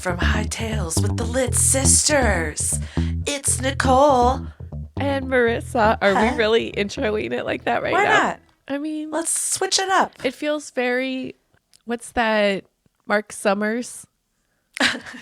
from High Tales with the Lit Sisters. It's Nicole. And Marisa. Are Huh? we really introing it like that right Why now? not? I mean, Let's switch it up. it feels very, what's that, Mark Summers?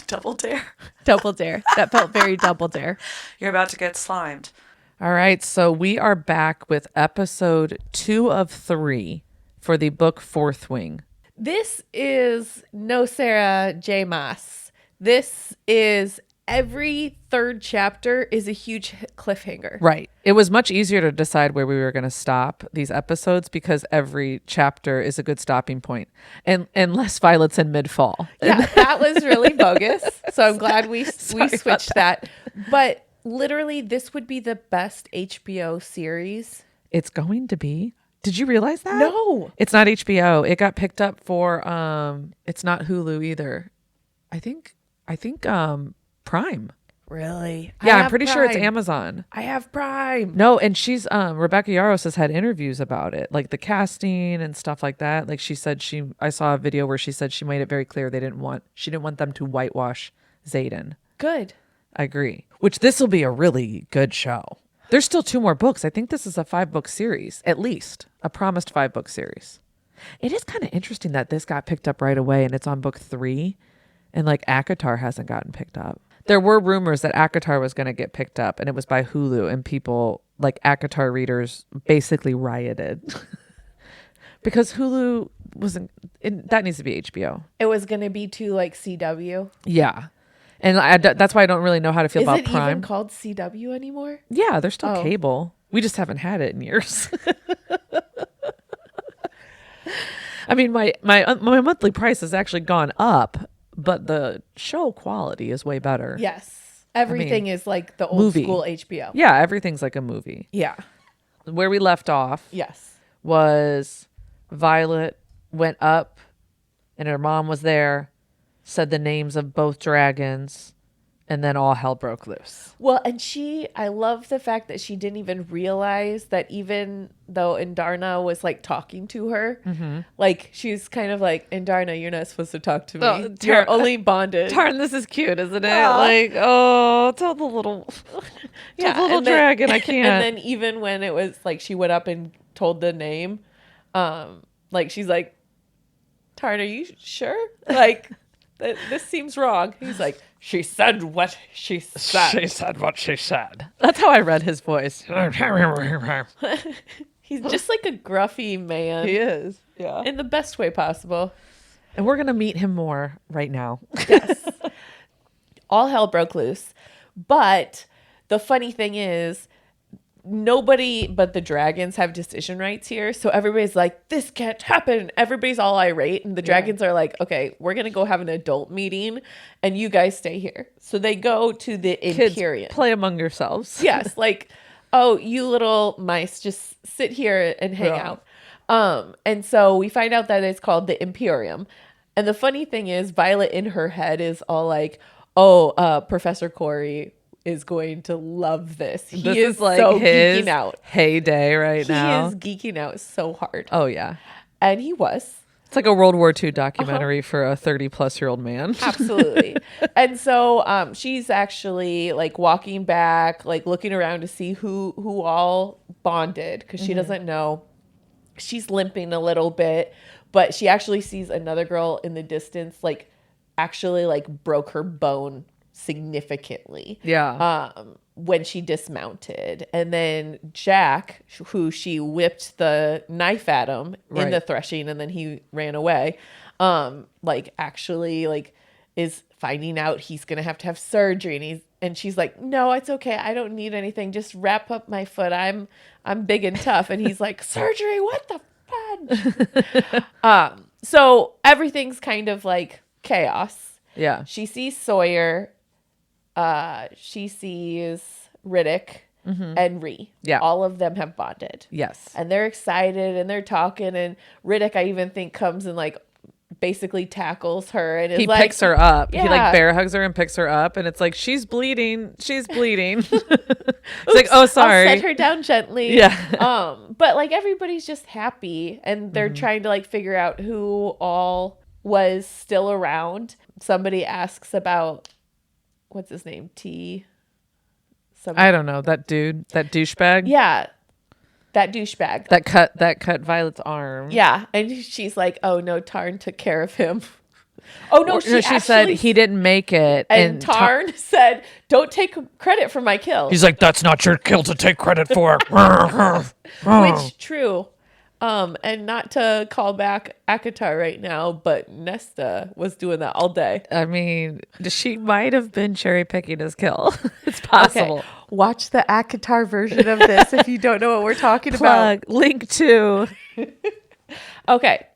Double Dare. Double Dare. That felt very Double Dare. You're about to get slimed. All right, so we are back with episode 2 of 3 for the book Fourth Wing. This is No Sarah J. Maas. This is every third chapter is a huge cliffhanger. Right. It was much easier to decide where we were going to stop these episodes because every chapter is a good stopping point. And unless Violet's in mid-fall. Yeah, that was really bogus. So I'm glad we switched that. But literally, this would be the best HBO series. It's going to be. Did you realize that? No. It's not HBO. It got picked up for it's not Hulu either. I think Prime. Really? Yeah, I'm pretty sure it's Amazon. I have Prime. No, and she's Rebecca Yarros has had interviews about it, like the casting and stuff like that. Like she said I saw a video where she said she made it very clear she didn't want them to whitewash Xaden. Good. I agree. Which this will be a really good show. There's still 2 more books. I think this is a 5-book series, at least. A promised 5-book series. It is kind of interesting that this got picked up right away and it's on book 3 and like ACOTAR hasn't gotten picked up. There were rumors that ACOTAR was going to get picked up and it was by Hulu and people like ACOTAR readers basically rioted because Hulu that needs to be HBO. It was going to be to like CW. Yeah. And that's why I don't really know how to feel about Prime. Is it even called CW anymore? Yeah, they're still cable. We just haven't had it in years. I mean, my monthly price has actually gone up, but the show quality is way better. Yes. Everything is like the old movie. school HBO. Yeah, everything's like a movie. Yeah. Where we left off Yes. was Violet went up and her mom was there, said the names of both dragons, and then all hell broke loose. Well, and I love the fact that she didn't even realize that even though Indarna was like talking to her, like she's kind of like, Indarna, you're not supposed to talk to me. Oh, You're only bonded. Tarn, this is cute, isn't it? Aw. Like, tell the little, and then- dragon I can't. And then even when it was like she went up and told the name, like she's like, Tarn, are you sure? Like, this seems wrong. He's like, she said what she said. She said what she said. That's how I read his voice. He's just like a gruffy man. He is. Yeah. In the best way possible. And we're going to meet him more right now. Yes. All hell broke loose. But the funny thing is, nobody but the dragons have decision rights here. So everybody's like, this can't happen. Everybody's all irate. And the dragons are like, okay, we're going to go have an adult meeting and you guys stay here. So they go to the Imperium. Kids, play among yourselves. Yes. Like, oh, you little mice, just sit here and hang out. And so we find out that it's called the Imperium. And the funny thing is, Violet in her head is all like, Professor Corey is going to love this. He This is like so his geeking out. heyday right now. He is geeking out so hard. Oh, yeah. And he was. It's like a World War II documentary for a 30-plus-year-old man. Absolutely. And so she's actually like walking back, like looking around to see who all bonded because she doesn't know. She's limping a little bit, but she actually sees another girl in the distance, like actually like broke her bone significantly. Yeah. When she dismounted. And then Jack, who she whipped the knife at him in the threshing and then he ran away, like actually like is finding out he's gonna have to have surgery and she's like, no, it's okay, I don't need anything, just wrap up my foot, I'm big and tough. And he's like, surgery, what the fudge? So everything's kind of like chaos. Yeah. She sees Sawyer. She sees Riddick and Ree. Yeah. All of them have bonded. Yes. And they're excited and they're talking. And Riddick, I even think, comes and like basically tackles her and is he like, picks her up. Yeah. He like bear hugs her and picks her up, and it's like she's bleeding. She's bleeding. It's like, oh, sorry. I'll set her down gently. Yeah. But like everybody's just happy and they're trying to like figure out who all was still around. Somebody asks about, what's his name? I don't know. That dude, that douchebag. Yeah, that douchebag. That cut Violet's arm. Yeah, and she's like, "Oh no, Tarn took care of him." Oh no, she said he didn't make it, and Tarn said, "Don't take credit for my kill." He's like, "That's not your kill to take credit for." Which true. And not to call back Akatar right now, but Nesta was doing that all day. I mean, she might have been cherry picking his kill. It's possible. Okay. Watch the Akatar version of this if you don't know what we're talking about. Link to. Okay.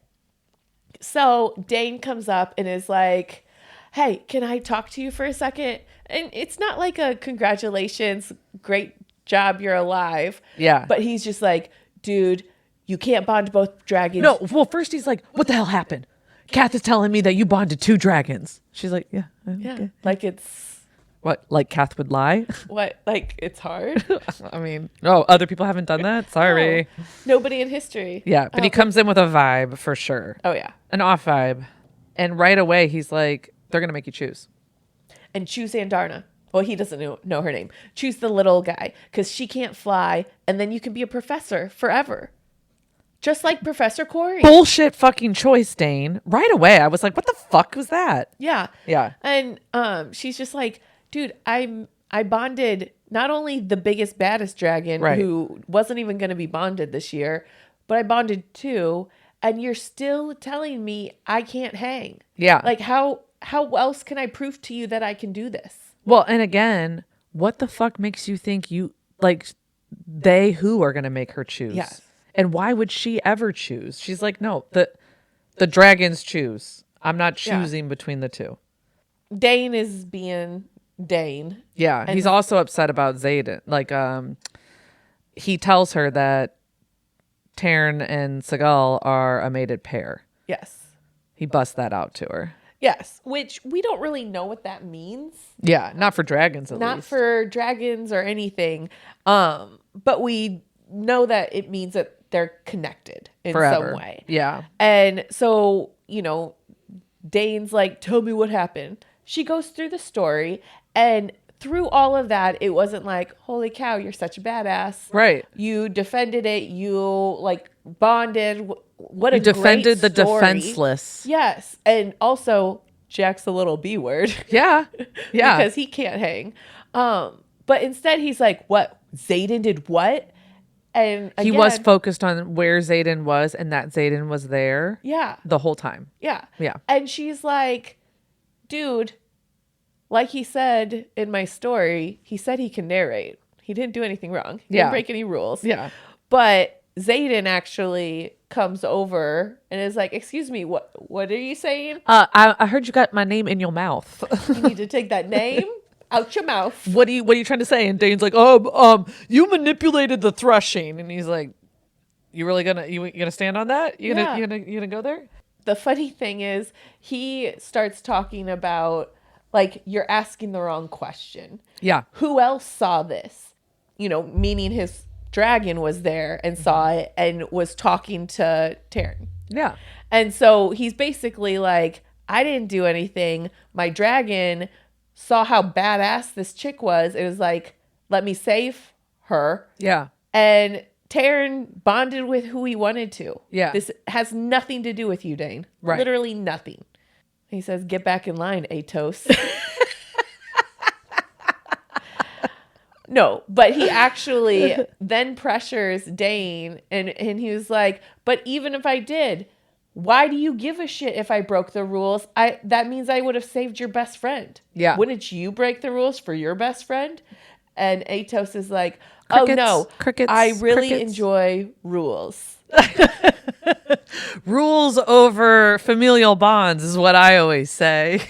So Dain comes up and is like, "Hey, can I talk to you for a second?" And it's not like a congratulations, great job, you're alive. Yeah. But he's just like, "Dude, you can't bond both dragons." No, well, first he's like, "What the hell happened? Kath is telling me that you bonded 2 dragons." She's like, "Yeah. Yeah. Okay." Like it's What? Like Kath would lie? what? Like it's hard. I mean, no, other people haven't done that. Sorry. No, nobody in history. Yeah, but he comes in with a vibe for sure. Oh yeah. An off vibe. And right away he's like, "They're going to make you choose." And choose Andarna. Well, he doesn't know her name. Choose the little guy because she can't fly, and then you can be a professor forever. Just like Professor Corey. Bullshit fucking choice, Dain. Right away, I was like, "What the fuck was that?" Yeah. Yeah. And she's just like, "Dude, I bonded not only the biggest, baddest dragon Right. who wasn't even going to be bonded this year, but I bonded 2, and you're still telling me I can't hang." Yeah. Like how else can I prove to you that I can do this? Well, and again, what the fuck makes you think they who are going to make her choose? Yes. And why would she ever choose? She's like, "No, the dragons choose. I'm not choosing between the 2. Dain is being Dain. Yeah, he's also upset about Xaden. Like, he tells her that Taryn and Seagal are a mated pair. Yes. He busts that out to her. Yes, which we don't really know what that means. Yeah, not for dragons at Not least. for dragons or anything. But we know that it means that they're connected in Forever. some way. Yeah. And so, Dane's like, "Tell me what happened." She goes through the story, and through all of that, it wasn't like, "Holy cow, you're such a badass." Right. You defended it. You bonded. What a You defended the great story. defenseless. Yes. And also Jack's a little B word. Yeah. Yeah. Because he can't hang. But instead he's like, "What? Xaden did what?" And again, he was focused on where Xaden was and that Xaden was there. Yeah. The whole time. Yeah. Yeah. And she's like, "Dude, like he said in my story, he said he can narrate. He didn't do anything wrong. He didn't break any rules." Yeah. But Xaden actually comes over and is like, "Excuse me, what are you saying? I heard you got my name in your mouth. You need to take that name out your mouth." What are you trying to say? And Dane's like, you manipulated the threshing. And he's like, "You really gonna stand on that? You gonna go there?" The funny thing is he starts talking about you're asking the wrong question. Yeah. Who else saw this? Meaning his dragon was there and saw it and was talking to Taryn. Yeah. And so he's basically like, "I didn't do anything. My dragon saw how badass this chick was. It was like, let me save her." Yeah. And Taryn bonded with who he wanted to. Yeah. This has nothing to do with you, Dain. Right. Literally nothing. He says, "Get back in line, Atos." No, but he actually then pressures Dain and he was like, "But even if I did, why do you give a shit if I broke the rules? That means I would have saved your best friend. Yeah. Wouldn't you break the rules for your best friend?" And Atos is like, Crickets, "Oh no, crickets, I really crickets. enjoy rules." Rules over familial bonds is what I always say.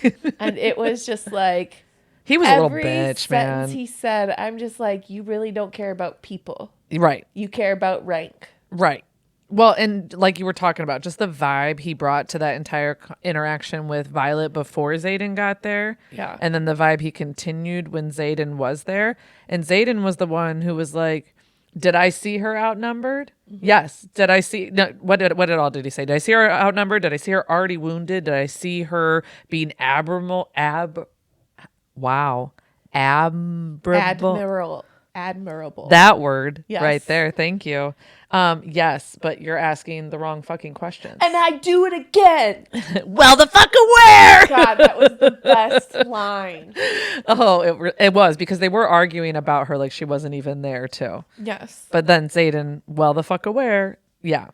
And it was just like, He was a little every bitch, sentence man. he said, I'm just like, you really don't care about people. Right. You care about rank. Right. Well, and like you were talking about, just the vibe he brought to that entire interaction with Violet before Xaden got there. Yeah. And then the vibe he continued when Xaden was there. And Xaden was the one who was like, Did I see her outnumbered? Yes. Did I see no, what all did he say? Did I see her outnumbered? Did I see her already wounded? Did I see her being admirable? Admirable. That word Yes. right there. Thank you. Yes, but you're asking the wrong fucking questions. And I do it again. Well, the fuck aware. God, that was the best line. Oh, it was because they were arguing about her like she wasn't even there too. Yes. But then Xaden, well, the fuck aware. Yeah.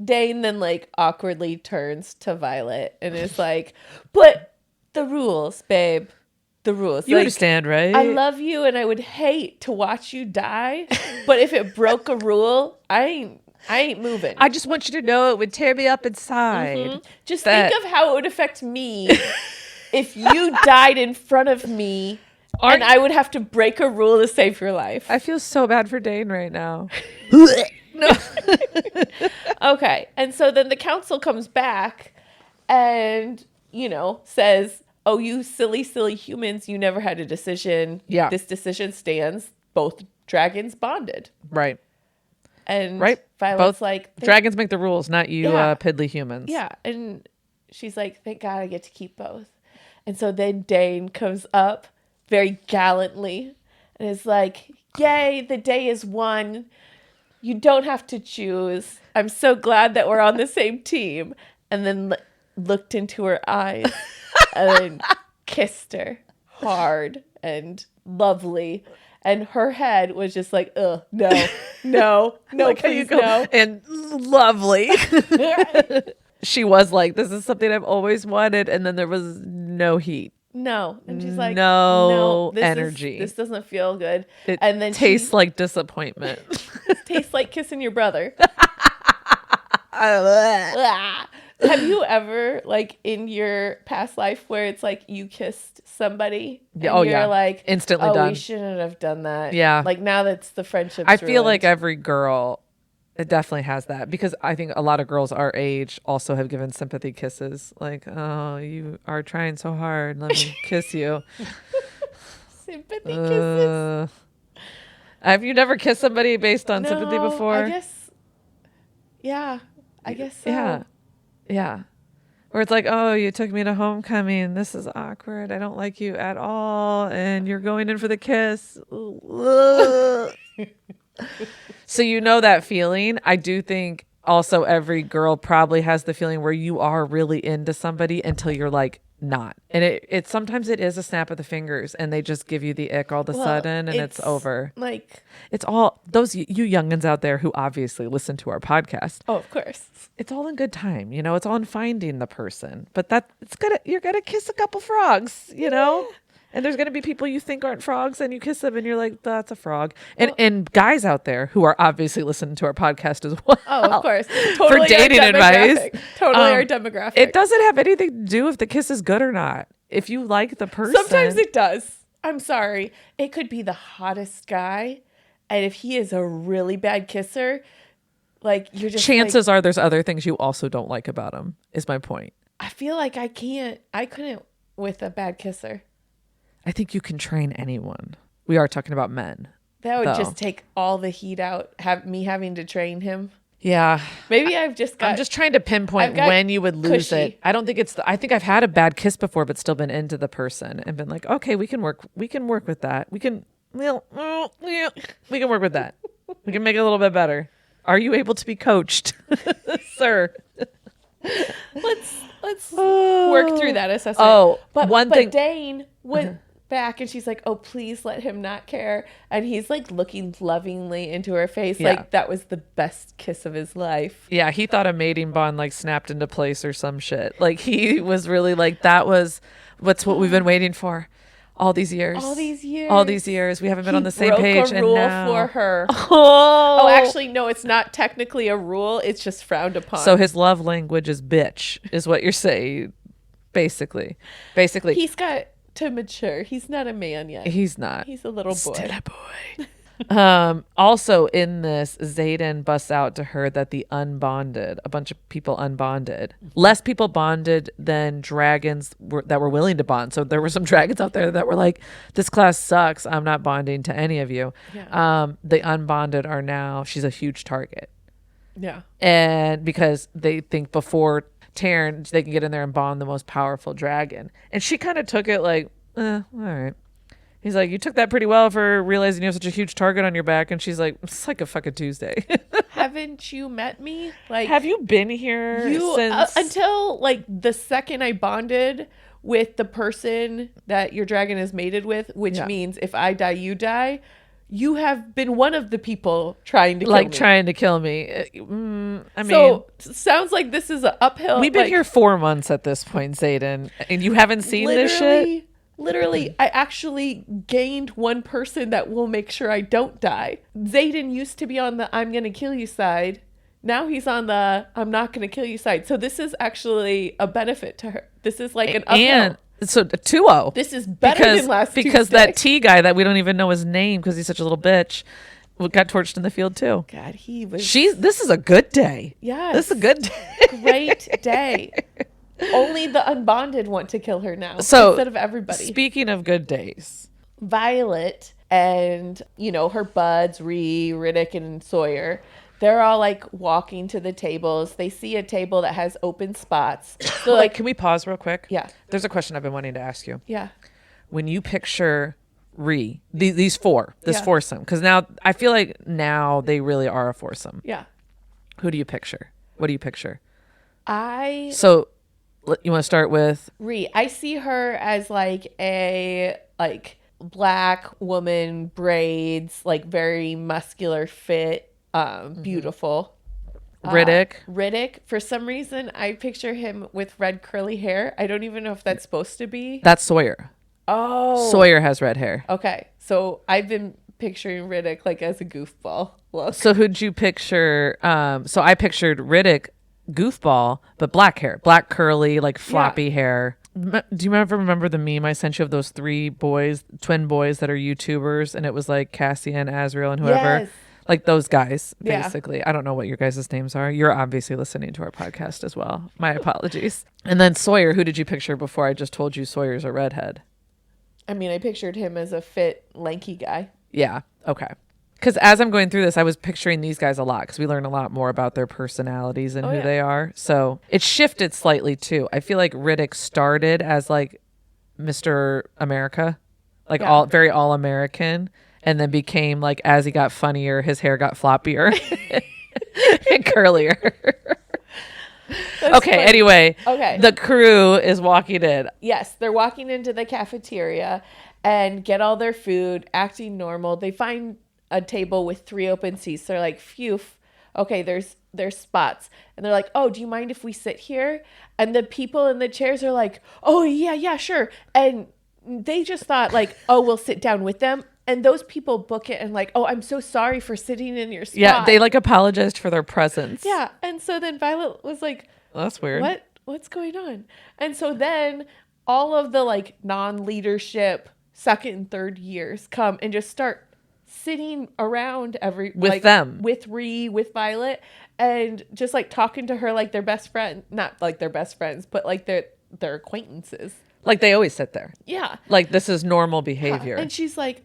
Dain then like awkwardly turns to Violet and is like, but the rules, babe. The rules. You Like, understand, right? I love you and I would hate to watch you die, but if it broke a rule, I ain't moving. I just want you to know it would tear me up inside. Just think of how it would affect me if you died in front of me and I would have to break a rule to save your life. I feel so bad for Dain right now. Okay. And so then the council comes back and, says, oh, you silly, silly humans, you never had a decision. Yeah. This decision stands. Both dragons bonded. Right. And Right. Violet's Both like, dragons make the rules, not you Yeah. piddly humans. yeah. And she's like, thank God I get to keep both. And so then Dain comes up very gallantly and is like, yay, the day is won. You don't have to choose. I'm so glad that we're on the same team. And then looked into her eyes and then kissed her hard and lovely. And her head was just like, ugh, no, Like how you please, go, no. and lovely. She was like, this is something I've always wanted. And then there was no heat. No. And she's like, No this energy. This doesn't feel good. It And then tastes like disappointment. tastes like kissing your brother. Ah. Have you ever, like, in your past life where it's like you kissed somebody and Yeah, oh, you're yeah. like, Instantly oh, done. we shouldn't have done that. Yeah. Like, now that's the friendship. I feel like every girl, it definitely has that because I think a lot of girls our age also have given sympathy kisses. Like, oh, you are trying so hard. Let me kiss you. sympathy kisses. Have you never kissed somebody based on sympathy No, before? I guess, yeah, I guess so. Yeah. Yeah. Where it's like, oh, you took me to homecoming. This is awkward. I don't like you at all. And you're going in for the kiss. So you know that feeling. I do think also every girl probably has the feeling where you are really into somebody until you're like not. And it sometimes it is a snap of the fingers and they just give you the ick all of a sudden and it's over. Like, It's all those you youngins out there who obviously listen to our podcast. oh, of course. It's all in good time, it's all in finding the person. But you're gonna kiss a couple frogs, And there's gonna be people you think aren't frogs, and you kiss them, and you're like, "That's a frog." And guys out there who are obviously listening to our podcast as well. Oh, of course. Totally our dating advice. demographic. Totally our demographic. It doesn't have anything to do if the kiss is good or not. If you like the person, Sometimes it does. I'm sorry. It could be the hottest guy, and if he is a really bad kisser, like you're just chances are there's other things you also don't like about him. Is my point. I feel like I couldn't with a bad kisser. I think you can train anyone. We are talking about men. That would though. just take all the heat out. Have me having to train him. Yeah. Maybe I'm just trying to pinpoint when you would lose cushy. it. I don't think I think I've had a bad kiss before, but still been into the person and been like, okay, we can work with that. We can work with that. We can make it a little bit better. Are you able to be coached, sir? Let's work through that assessment. Oh, but one thing. Dain went back and she's like, oh, please let him not care. And he's like looking lovingly into her face. Yeah. Like that was the best kiss of his life. Yeah, he thought a mating bond like snapped into place or some shit. Like he was really like, that was what we've been waiting for all these years. All these years. We haven't been on the same broke page. a rule and now for her. Oh, Actually, no, it's not technically a rule. It's just frowned upon. So his love language is bitch, is what you're saying. Basically. He's got to mature. He's not a man yet. He's not. He's a little boy. Still a boy. Also in this, Xaden busts out to her that the unbonded, a bunch of people unbonded, less people bonded than dragons that were willing to bond. So there were some dragons out there that were like, this class sucks. I'm not bonding to any of you. Yeah. The unbonded are now, she's a huge target. Yeah. And because they think before Taryn, they can get in there and bond the most powerful dragon. And she kind of took it like, all right. He's like, you took that pretty well for realizing you have such a huge target on your back. And she's like, it's like a fucking Tuesday. Haven't you met me? Like, have you been here since? Until like the second I bonded with the person that your dragon is mated with, which means if I die, you die. You have been one of the people trying to kill me. Trying to kill me. I mean, so sounds like this is an uphill. We've been here 4 months at this point, Xaden, and you haven't seen this shit. Literally, I actually gained one person that will make sure I don't die. Xaden used to be on the I'm going to kill you side. Now he's on the I'm not going to kill you side. So this is actually a benefit to her. This is like an uphill. And so 2-0. This is better than last because Tuesday. That T guy that we don't even know his name because he's such a little bitch got torched in the field too. God, he was. This is a good day. Yeah, this is a good day. Great day. Only the unbonded want to kill her now instead of everybody. Speaking of good days, Violet and, her buds, Riddick, and Sawyer, they're all like walking to the tables. They see a table that has open spots. So like, can we pause real quick? Yeah. There's a question I've been wanting to ask you. Yeah. When you picture these four, foursome, because now I feel like now they really are a foursome. Yeah. Who do you picture? What do you picture? So you want to start with I see her as like a black woman, braids, like very muscular, fit, beautiful. Riddick. For some reason, I picture him with red curly hair. I don't even know if that's supposed to be. That's Sawyer. Oh. Sawyer has red hair. Okay. So I've been picturing Riddick like as a goofball look. So who'd you picture? So I pictured Riddick goofball, but black hair, black curly, like floppy hair. Do you remember the meme I sent you of those 3 boys, twin boys that are YouTubers, and it was like Cassian, Azrael, and whoever, like those guys, basically. I don't know what your guys' names are. You're obviously listening to our podcast as well. My apologies. And then Sawyer, who did you picture before I just told you Sawyer's a redhead? I mean, I pictured him as a fit, lanky guy. Yeah. Okay. Because as I'm going through this, I was picturing these guys a lot because we learn a lot more about their personalities and who they are. So it shifted slightly too. I feel like Riddick started as like Mr. America, like very all American, and then became like, as he got funnier, his hair got floppier and curlier. Okay, funny. Anyway, the crew is walking in. Yes, they're walking into the cafeteria and get all their food, acting normal. They find a table with 3 open seats. They're like, phew, okay, there's spots. And they're like, oh, do you mind if we sit here? And the people in the chairs are like, oh, yeah, sure. And they just thought like, oh, we'll sit down with them. And those people book it and like, oh, I'm so sorry for sitting in your spot. Yeah, they like apologized for their presence. Yeah. And so then Violet was like, well, that's weird. What's going on? And so then all of the like non-leadership 2nd and 3rd years come and just start sitting around with them, with Violet, and just like talking to her like their best friend, not like their best friends, but like their acquaintances. Like they always sit there. Yeah. Like this is normal behavior. And she's like,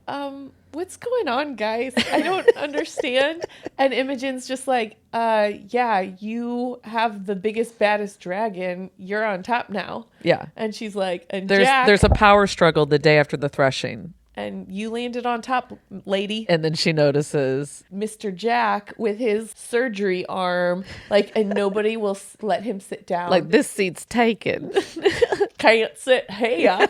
what's going on, guys? I don't understand. And Imogen's just like, yeah, you have the biggest, baddest dragon. You're on top now. Yeah. And she's like, and there's a power struggle the day after the threshing. And you landed on top, lady. And then she notices Mr. Jack with his surgery arm, like, and nobody will let him sit down. Like, this seat's taken. Can't sit here.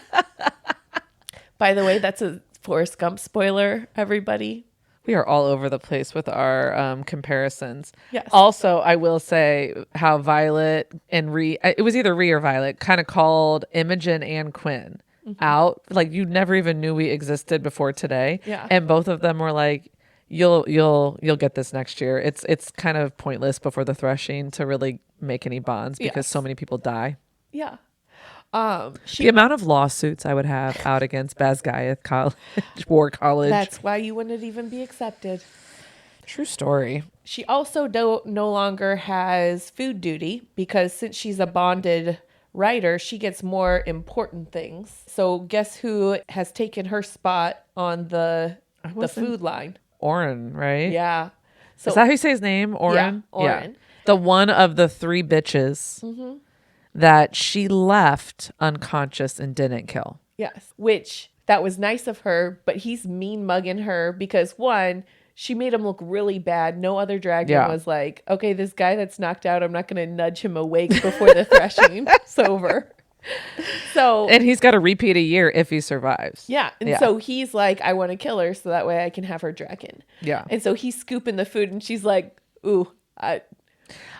By the way, that's a Forrest Gump spoiler, everybody. We are all over the place with our comparisons. Yes. Also, I will say how Violet and it was either or Violet, kind of called Imogen and Quinn out. Like, you never even knew we existed before today. Yeah. And both of them were like, you'll get this next year. It's kind of pointless before the threshing to really make any bonds because so many people die. Yeah. The amount of lawsuits I would have out against Basgiath College, War College. That's why you wouldn't even be accepted. True story. She also no longer has food duty because since she's a bonded writer, she gets more important things. So guess who has taken her spot on the food line? Oren, right? Yeah. So Is that how you say his name? Oren? Yeah, Oren. The one of the 3 bitches that she left unconscious and didn't kill. Yes. Which that was nice of her, but he's mean mugging her because one, she made him look really bad. No other dragon was like, okay, this guy that's knocked out, I'm not going to nudge him awake before the threshing is over. So, and he's got to repeat a year if he survives. Yeah. And so he's like, I want to kill her so that way I can have her dragon. Yeah. And so he's scooping the food and she's like, ooh, I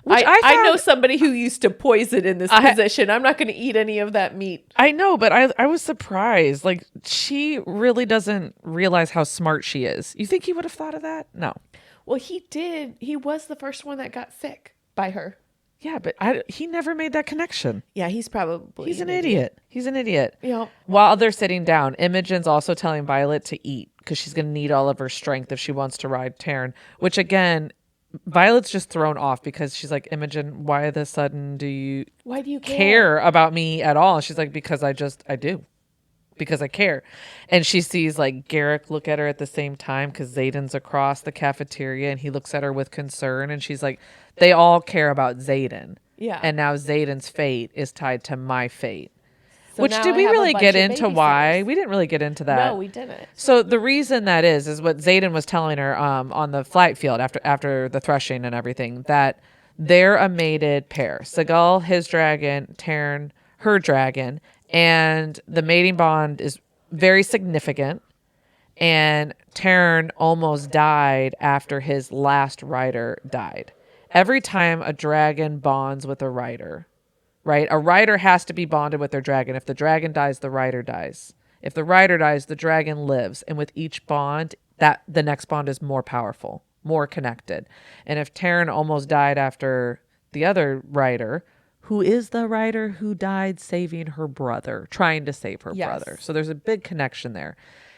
know somebody who used to poison in this position. I'm not going to eat any of that meat. I know, but I was surprised. Like, she really doesn't realize how smart she is. You think he would have thought of that? No. Well, he did. He was the first one that got sick by her. Yeah, but he never made that connection. Yeah, he's an idiot. He's an idiot. Yeah. While they're sitting down, Imogen's also telling Violet to eat because she's going to need all of her strength if she wants to ride Taryn, which again, Violet's just thrown off because she's like, Imogen, why of a sudden do you care about me at all? And she's like, because I do. Because I care. And she sees like Garrick look at her at the same time because Xaden's across the cafeteria and he looks at her with concern. And she's like, they all care about Xaden. Yeah. And now Xaden's fate is tied to my fate. So which did we really get into why? We didn't really get into that. No, we didn't. So the reason that is what Xaden was telling her on the flight field after the threshing and everything, that they're a mated pair. Segal, his dragon, Taryn, her dragon. And the mating bond is very significant. And Taryn almost died after his last rider died. Every time a dragon bonds with a rider, right? A rider has to be bonded with their dragon. If the dragon dies, the rider dies. If the rider dies, the dragon lives. And with each bond, that the next bond is more powerful, more connected. And if Taryn almost died after the other rider, who is the rider who died saving her brother, trying to save her brother. So there's a big connection there.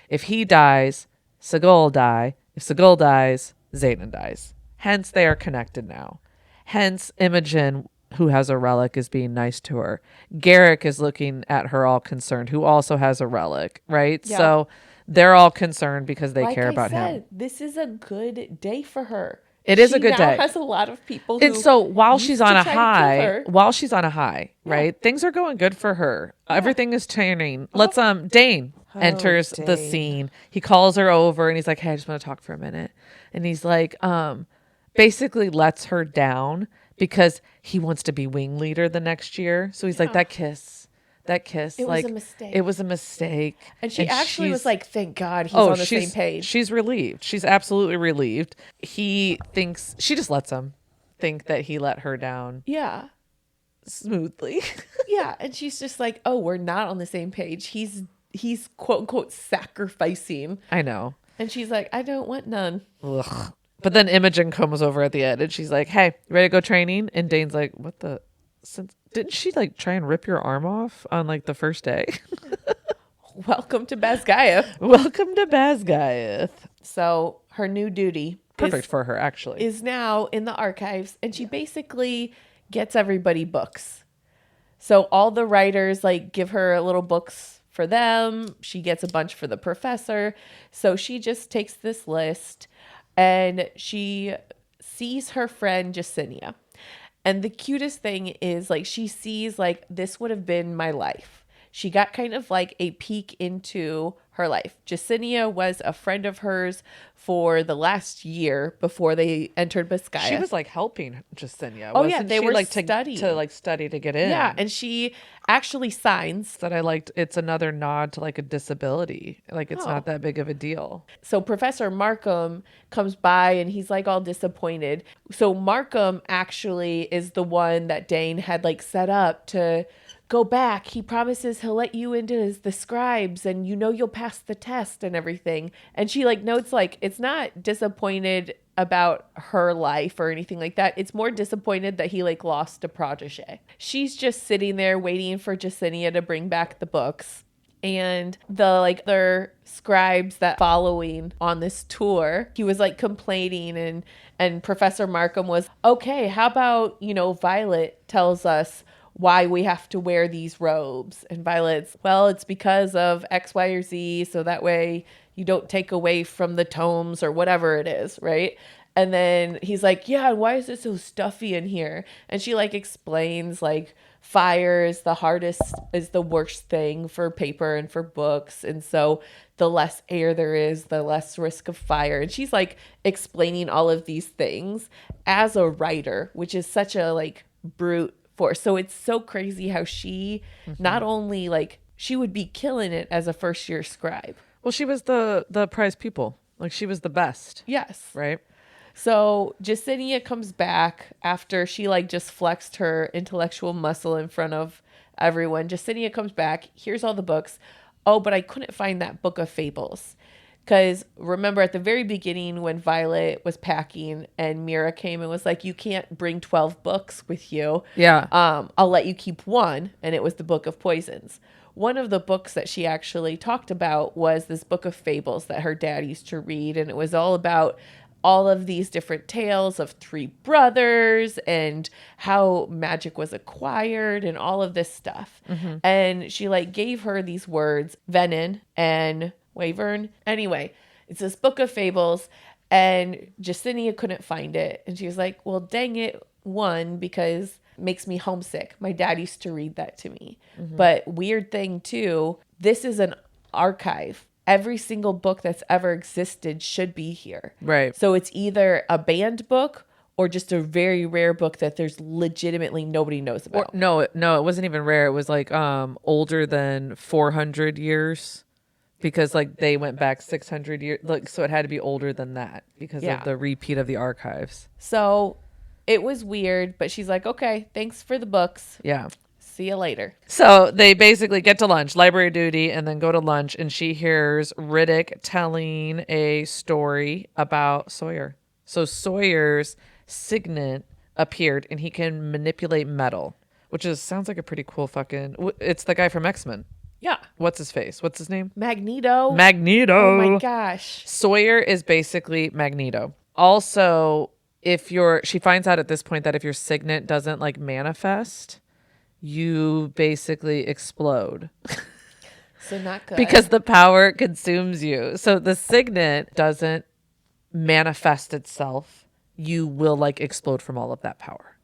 If he dies, Segal will die. If Segal dies, Xaden dies. Hence, they are connected now. Hence, Imogen, who has a relic, is being nice to her. Garrick is looking at her all concerned, who also has a relic, right? Yeah. So they're all concerned because they care about him. This is a good day for her. It is a good day. She now has a lot of people who. And so while she's on a high, right? Things are going good for her. Yeah. Everything is turning. Let's Dain enters the scene. He calls her over and he's like, "Hey, I just want to talk for a minute." And he's like, basically lets her down because he wants to be wing leader the next year. So he's like, that kiss. It like, was a mistake. It was a mistake. And she actually was like, thank God he's on the same page. She's relieved. She's absolutely relieved. He thinks, she just lets him think that he let her down. Yeah. Smoothly. Yeah. And she's just like, oh, we're not on the same page. He's quote unquote sacrificing. I know. And she's like, I don't want none. Ugh. But then Imogen comes over at the end and she's like, hey, you ready to go training? And Dane's like, what the... Didn't she like try and rip your arm off on like the first day? Welcome to Basgiath. Welcome to Basgiath. So her new duty, perfect for her actually, is now in the archives, and she basically gets everybody books. So all the writers like give her a little books for them. She gets a bunch for the professor. So she just takes this list and she sees her friend Jacinia. And the cutest thing is like she sees like this would have been my life. She got kind of like a peek into her life. Jacinia was a friend of hers for the last year before they entered Basgiath. She was like helping Jacinia. Oh yeah, they were like studying. to study to get in. Yeah, and she actually signs that I liked. It's another nod to like a disability. Like it's not that big of a deal. So Professor Markham comes by and he's like all disappointed. So Markham actually is the one that Dain had like set up to go back. He promises he'll let you into the scribes and you'll pass the test and everything. And she like notes like it's not disappointed about her life or anything like that. It's more disappointed that he like lost a protege. She's just sitting there waiting for Jacinia to bring back the books. And the like other scribes that following on this tour, he was like complaining and Professor Markham was, okay, how about, Violet tells us why we have to wear these robes. And Violet's, well, it's because of X, Y, or Z. So that way you don't take away from the tomes or whatever it is, right? And then he's like, yeah, why is it so stuffy in here? And she like explains like fire is the worst thing for paper and for books. And so the less air there is, the less risk of fire. And she's like explaining all of these things as a writer, which is such a like brute force. So it's so crazy how she not only like she would be killing it as a first year scribe. Well, she was the prize pupil. Like she was the best. Yes. Right. So Jacinia comes back after she like just flexed her intellectual muscle in front of everyone. Jacinia comes back. Here's all the books. Oh, but I couldn't find that book of fables. Because remember at the very beginning when Violet was packing and Mira came and was like, you can't bring 12 books with you. Yeah. I'll let you keep one. And it was the Book of Poisons. One of the books that she actually talked about was this book of fables that her dad used to read. And it was all about all of these different tales of three brothers and how magic was acquired and all of this stuff. And she like gave her these words, venin and wyvern. Anyway, it's this book of fables and Jacinia couldn't find it. And she was like, well, dang it. One, because it makes me homesick. My dad used to read that to me. But weird thing too, this is an archive. Every single book that's ever existed should be here. Right. So it's either a banned book or just a very rare book that there's legitimately nobody knows about. No, it wasn't even rare. It was like older than 400 years because like they went back 600 years. Like, so it had to be older than that because of the repeat of the archives. So it was weird, but she's like, okay, thanks for the books. Yeah. See you later. So they basically get to lunch, library duty, and then go to lunch. And she hears Riddick telling a story about Sawyer. So Sawyer's signet appeared and he can manipulate metal, which sounds like a pretty cool fucking. It's the guy from X-Men. Yeah. What's his face? What's his name? Magneto. Magneto. Oh my gosh. Sawyer is basically Magneto. Also, she finds out at this point that if your signet doesn't like manifest, you basically explode. So not good. Because the power consumes you. So the signet doesn't manifest itself. You will like explode from all of that power.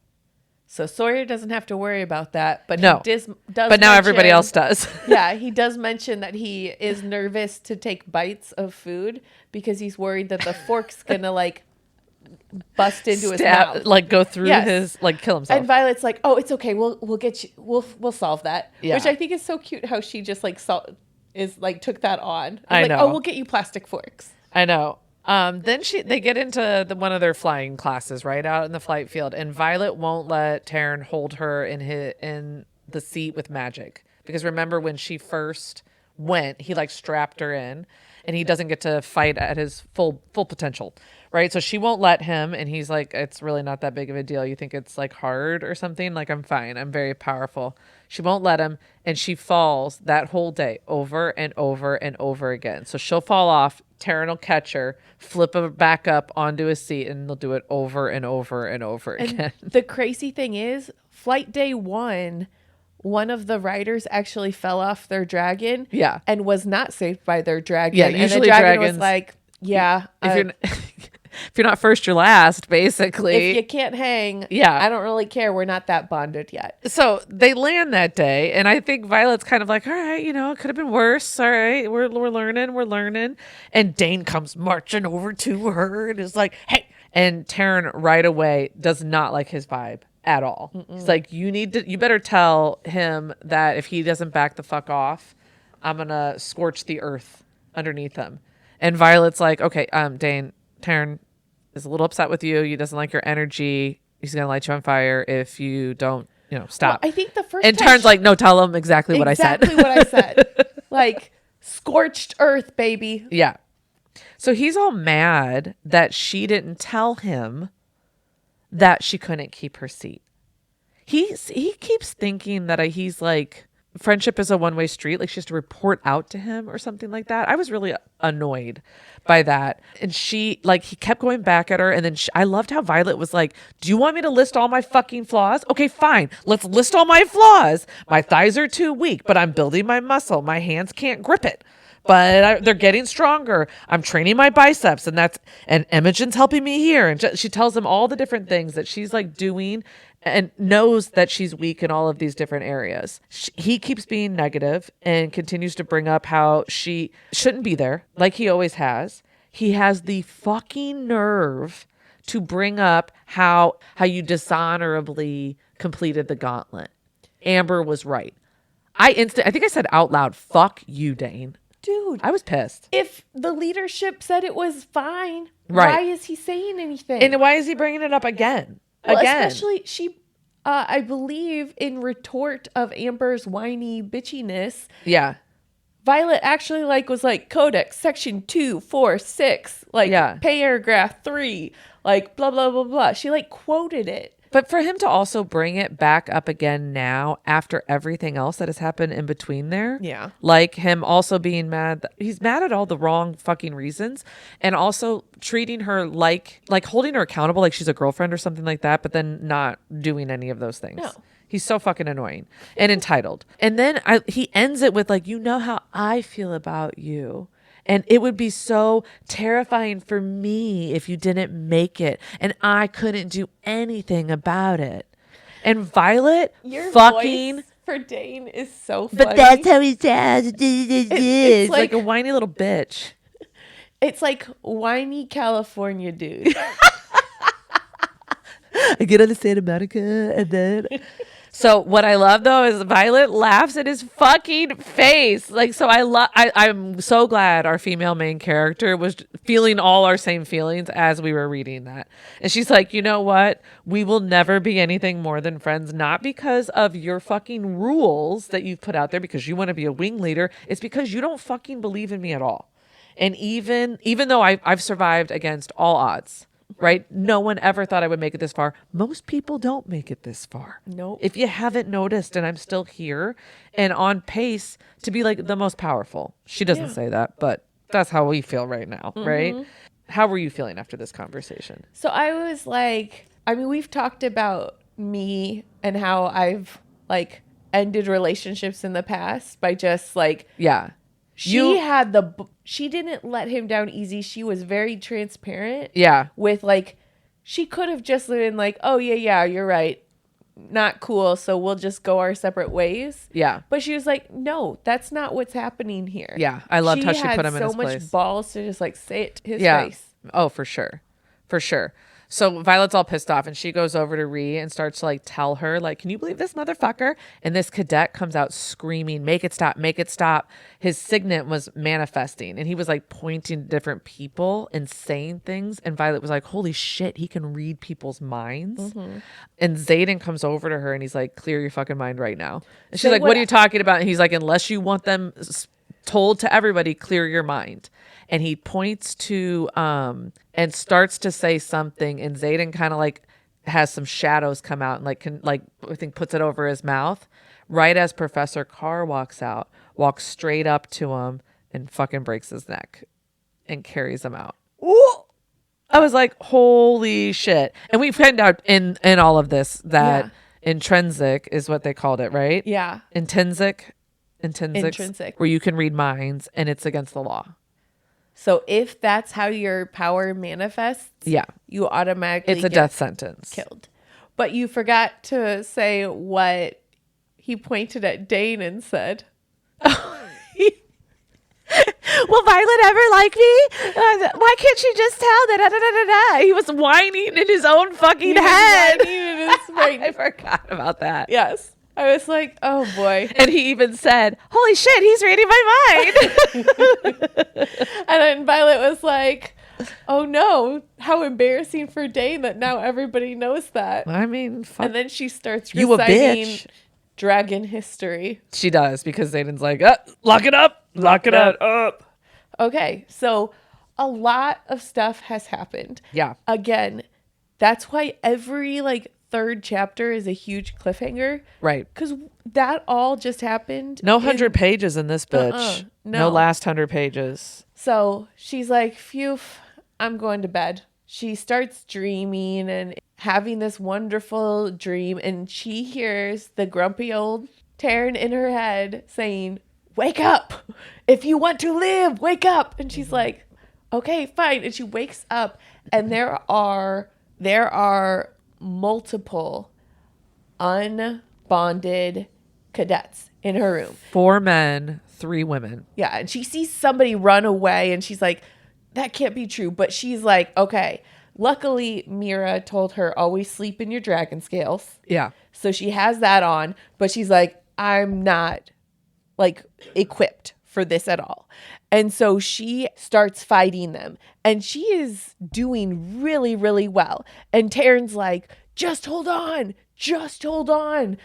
So Sawyer doesn't have to worry about that, but No. he does But now everybody else does. Yeah, he does mention that he is nervous to take bites of food because he's worried that the fork's gonna like bust into his mouth, like go through his, like kill himself. And Violet's like, "Oh, it's okay. We'll get you. We'll solve that." Yeah. Which I think is so cute. How she just like took that on. I like, know. "Oh, we'll get you plastic forks." I know. Then they get into one of their flying classes right out in the flight field, and Violet won't let Taryn hold her in the seat with magic because remember when she first went, he like strapped her in, and he doesn't get to fight at his full potential, right? So she won't let him, and he's like, it's really not that big of a deal. You think it's like hard or something? Like, I'm fine. I'm very powerful. She won't let him, and she falls that whole day over and over and over again. So she'll fall off. Taryn will catch her, flip her back up onto a seat, and they'll do it over and over and over again. The crazy thing is, flight day one of the riders actually fell off their dragon. Yeah. And was not saved by their dragon. Yeah, and usually the dragon dragons, was like, yeah. If you're not first, you're last, basically. If you can't hang, Yeah. I don't really care. We're not that bonded yet. So they land that day, and I think Violet's kind of like, all right, it could have been worse. All right, we're learning. And Dain comes marching over to her and is like, hey. And Taryn right away does not like his vibe at all. It's like, you better tell him that if he doesn't back the fuck off, I'm gonna scorch the earth underneath him. And Violet's like, okay, Dain, Taryn is a little upset with you. He doesn't like your energy. He's gonna light you on fire if you don't stop. Well, I think the first and time turns like, no, tell him exactly what I said. Exactly what I said. Like, scorched earth, baby. Yeah. So he's all mad that she didn't tell him that she couldn't keep her seat. He keeps thinking that he's like, friendship is a one-way street. Like she has to report out to him or something like that. I was really annoyed by that. And he kept going back at her. And then I loved how Violet was like, do you want me to list all my fucking flaws? Okay, fine. Let's list all my flaws. My thighs are too weak, but I'm building my muscle. My hands can't grip it, but they're getting stronger. I'm training my biceps and Imogen's helping me here. And she tells him all the different things that she's like doing and knows that she's weak in all of these different areas. He keeps being negative and continues to bring up how she shouldn't be there, like he always has. He has the fucking nerve to bring up how you dishonorably completed the gauntlet. Amber was right. I think I said out loud, fuck you, Dain. Dude, I was pissed. If the leadership said it was fine, right, why is he saying anything? And why is he bringing it up again? Well, especially she, I believe, in retort of Amber's whiny bitchiness. Yeah. Violet actually was like Codex section 246, paragraph 3, like blah blah blah blah. She quoted it. But for him to also bring it back up again now after everything else that has happened in between there. Yeah. Like him also being mad. He's mad at all the wrong fucking reasons. And also treating her like holding her accountable like she's a girlfriend or something like that. But then not doing any of those things. No. He's so fucking annoying and entitled. And then he ends it with how I feel about you. And it would be so terrifying for me if you didn't make it and I couldn't do anything about it. And Violet Your fucking voice for Dain is so funny. But that's how he sounds. It's like a whiny little bitch. It's like whiny California dude. I get on the Santa Monica and then... So what I love though is Violet laughs at his fucking face. I'm so glad our female main character was feeling all our same feelings as we were reading that. And she's like, you know what? We will never be anything more than friends, not because of your fucking rules that you've put out there because you want to be a wing leader. It's because you don't fucking believe in me at all. And even though I've survived against all odds, right? No one ever thought I would make it this far. Most people don't make it this far. Nope. If you haven't noticed, and I'm still here and on pace to be the most powerful. She doesn't say that, but that's how we feel right now, right? How were you feeling after this conversation? So I was we've talked about me and how I've ended relationships in the past by just yeah. She didn't let him down easy. She was very transparent. Yeah. With she could have just been oh yeah, you're right. Not cool. So we'll just go our separate ways. Yeah. But she was like, no, that's not what's happening here. Yeah. I loved how she put him in his place. So much balls to just say it to his face. Oh, for sure. For sure. So Violet's all pissed off and she goes over to Rhee and starts to tell her can you believe this motherfucker? And this cadet comes out screaming, make it stop, make it stop. His signet was manifesting and he was pointing to different people and saying things. And Violet was like, holy shit, he can read people's minds. Mm-hmm. And Xaden comes over to her and he's like, clear your fucking mind right now. And she's like, what are you talking about? And he's like, unless you want them told to everybody, clear your mind. And he points to and starts to say something, and Xaden kind of has some shadows come out and I think puts it over his mouth. Right as Professor Carr walks straight up to him and fucking breaks his neck and carries him out. Ooh! I was like, holy shit. And we find out in all of this that intrinsic is what they called it, right? Yeah. Intrinsic, where you can read minds and it's against the law. So if that's how your power manifests, you automatically it's a death sentence. Killed. But you forgot to say what he pointed at Dain and said. Will Violet ever like me? Why can't she just tell that? He was whining in his own fucking head. I forgot about that. Yes. I was like, oh boy. And he even said, holy shit, he's reading my mind. And then Violet was like, Oh no, how embarrassing for Dain that now everybody knows that. I mean, fuck. And then she starts You a reciting bitch. dragon history. She does, because Xaden's like, lock it up. Lock it up. Okay, so a lot of stuff has happened. Yeah. Again, that's why every like third chapter is a huge cliffhanger. Right. Because that all just happened. No 100 pages in this bitch. No. No last 100 pages. So she's like, phew, I'm going to bed. She starts dreaming and having this wonderful dream. And she hears the grumpy old Taryn in her head saying, wake up. If you want to live, wake up. And she's like, okay, fine. And she wakes up and there are multiple unbonded cadets in her room. 4 men, 3 women. Yeah, and she sees somebody run away and she's like, that can't be true. But she's like, okay. Luckily, Mira told her, always sleep in your dragon scales. Yeah. So she has that on, but she's like, I'm not like equipped for this at all. And so she starts fighting them and she is doing really, really well. And Taryn's like, just hold on. Just hold on.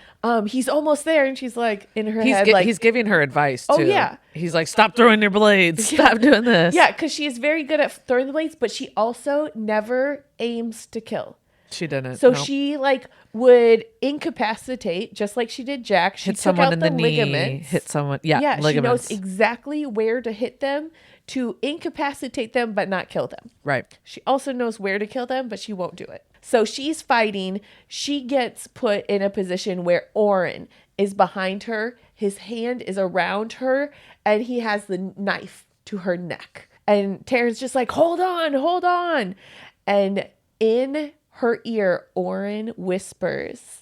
He's almost there. And she's like, in her head, like, he's giving her advice too. Oh, yeah. He's like, stop throwing your blades. Stop doing this. Yeah, because she is very good at throwing the blades, but she also never aims to kill. She didn't. So no. she like would incapacitate, just like she did Jack. She hit took someone out in the the ligaments. knee. Hit someone. Yeah, Yeah, ligaments. she knows exactly where to hit them to incapacitate them, but not kill them. Right. She also knows where to kill them, but she won't do it. So she's fighting. She gets put in a position where Oren is behind her. His hand is around her, and he has the knife to her neck. And Taryn's just like, hold on, hold on. And in her ear, Oren whispers,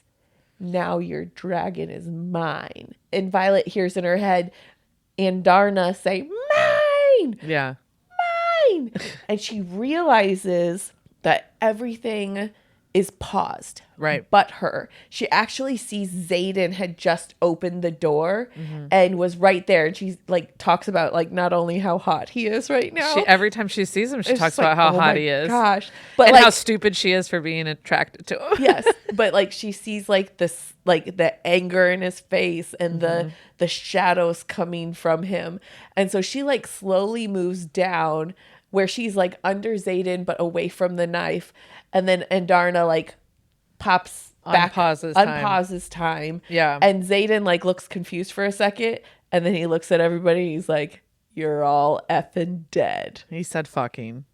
now your dragon is mine. And Violet hears in her head Andarna say, mine, Yeah. mine. And she realizes that everything is paused. Right. But her. She actually sees Xaden had just opened the door and was right there. And she like talks about like not only how hot he is right now. Every time she sees him, she It's talks just like, about how oh hot my he is. Gosh. But And like, how stupid she is for being attracted to him. yes, but like she sees like this, like the anger in his face and the shadows coming from him, and so she like slowly moves down where she's like under Xaden but away from the knife, and then Andarna like pops back, unpauses time, Yeah. and Xaden like looks confused for a second, and then he looks at everybody. He's like, "You're all effing dead." He said fucking.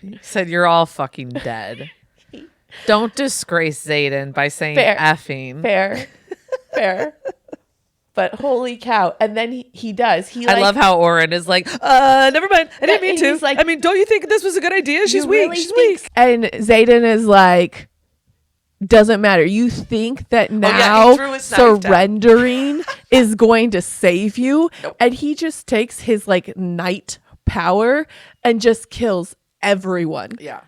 He said, you're all fucking dead. Don't disgrace Xaden by saying Fair. effing. Fair. But holy cow. And then he does. He like, I love how Oren is like, never mind. I didn't mean and to. he's like, I mean, don't you think this was a good idea? She's "You weak. really She's think-" weak. And Xaden is like, doesn't matter. You think that yeah, now he threw his knife down. surrendering is going to save you? Nope. And he just takes his like knight power and just kills everyone Yeah.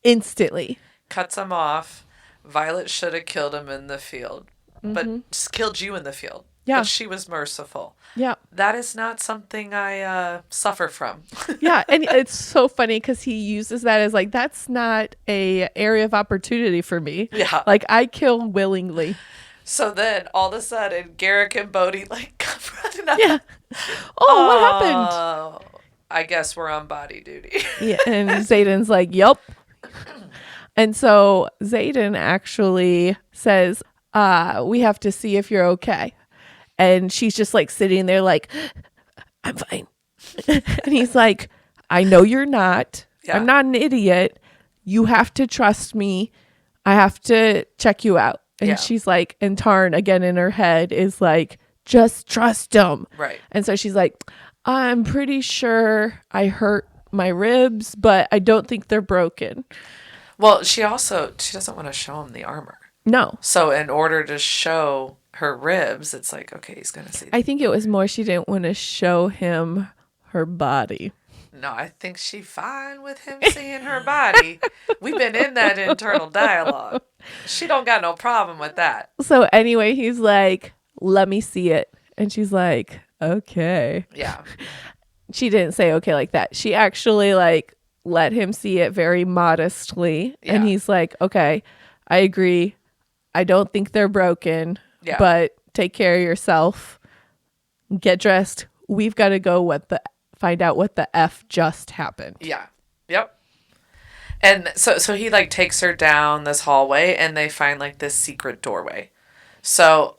instantly. Cuts him off. Violet should have killed him in the field, but just killed you in the field. Yeah. But she was merciful. Yeah. That is not something I suffer from. Yeah, and it's so funny because he uses that as like, that's not a area of opportunity for me. Yeah. Like I kill willingly. So then all of a sudden, Garrick and Bodhi like come running up. Yeah. Oh, what happened? Oh, I guess we're on body duty. Yeah, and Xaden's like, yup. And so Xaden actually says, we have to see if you're okay. And she's just like sitting there like, I'm fine. And he's like, I know you're not. Yeah. I'm not an idiot. You have to trust me. I have to check you out. And Yeah. she's like, and Tarn again in her head is like, just trust him. Right. And so she's like, I'm pretty sure I hurt my ribs, but I don't think they're broken. Well, she doesn't want to show him the armor. No. So in order to show her ribs, it's like, okay, he's going to see. I think it was more she didn't want to show him her body. No, I think she's fine with him seeing her body. We've been in that internal dialogue. She don't got no problem with that. So anyway, he's like, let me see it. And she's like, okay. Yeah. She didn't say okay like that. She actually like let him see it very modestly. Yeah. And he's like, okay, I agree. I don't think they're broken, but take care of yourself. Get dressed. We've got to go find out what the F just happened. Yeah. Yep. And so he like takes her down this hallway and they find like this secret doorway. So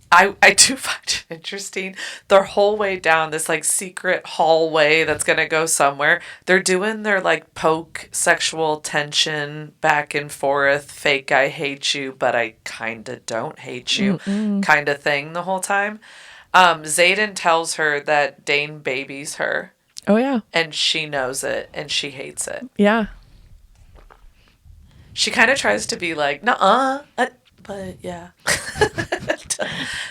I do find it interesting. Their whole way down this like secret hallway that's going to go somewhere. They're doing their like poke sexual tension back and forth, fake I hate you, but I kind of don't hate you kind of thing the whole time. Xaden tells her that Dain babies her. Oh, yeah. And she knows it and she hates it. Yeah. She kind of tries to be like, nuh-uh, but yeah.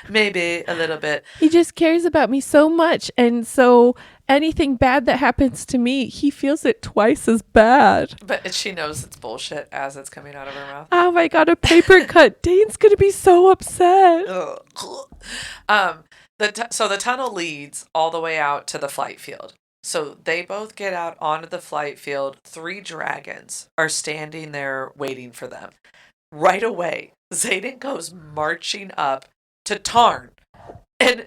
Maybe a little bit. He just cares about me so much. And so anything bad that happens to me, he feels it twice as bad. But she knows it's bullshit as it's coming out of her mouth. Oh, I got a paper cut. Dane's going to be so upset. So the tunnel leads all the way out to the flight field. So they both get out onto the flight field. 3 dragons are standing there waiting for them. Right away, Xaden goes marching up to Tarn. And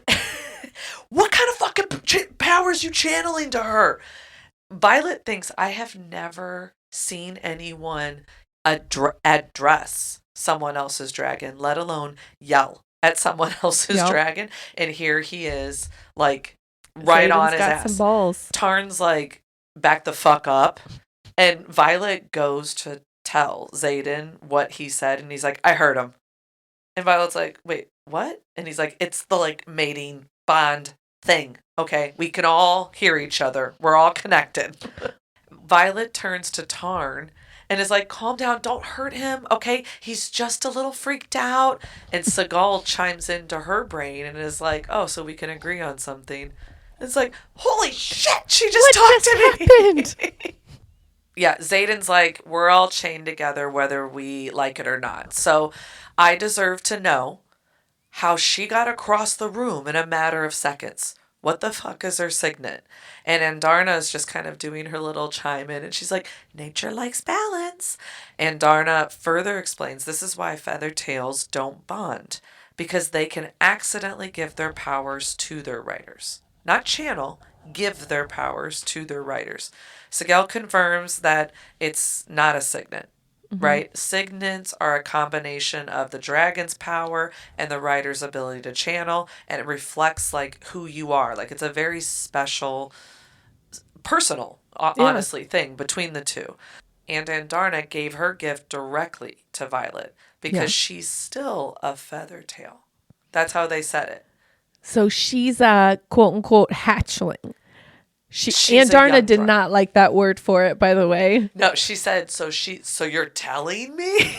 what kind of fucking powers you channeling to her? Violet thinks, I have never seen anyone address someone else's dragon, let alone yell at someone else's dragon. And here he is, like, right on his ass. Some balls. Tarn's like, back the fuck up. And Violet goes to tell Xaden what he said. And he's like, I heard him. And Violet's like, wait, what? And he's like, it's the like mating bond thing. Okay, we can all hear each other. We're all connected. Violet turns to Tarn and is like, calm down, don't hurt him, okay? He's just a little freaked out. And Seagal chimes into her brain and is like, oh, so we can agree on something. It's like, holy shit, she just talked to me. Yeah, Xaden's like, we're all chained together whether we like it or not. So I deserve to know how she got across the room in a matter of seconds. What the fuck is her signet? And Andarna is just kind of doing her little chime in, and she's like, nature likes balance. Andarna further explains this is why feather tails don't bond, because they can accidentally give their powers to their riders. Not channel, give their powers to their riders. Seagal confirms that it's not a signet. Right? Signets are a combination of the dragon's power and the rider's ability to channel, and it reflects like who you are. Like it's a very special, personal, honestly, thing between the two. And Andarna gave her gift directly to Violet because she's still a feather tail. That's how they said it. So she's a quote unquote hatchling. She's Andarna did not like that word for it, by the way. No, she said, so you're telling me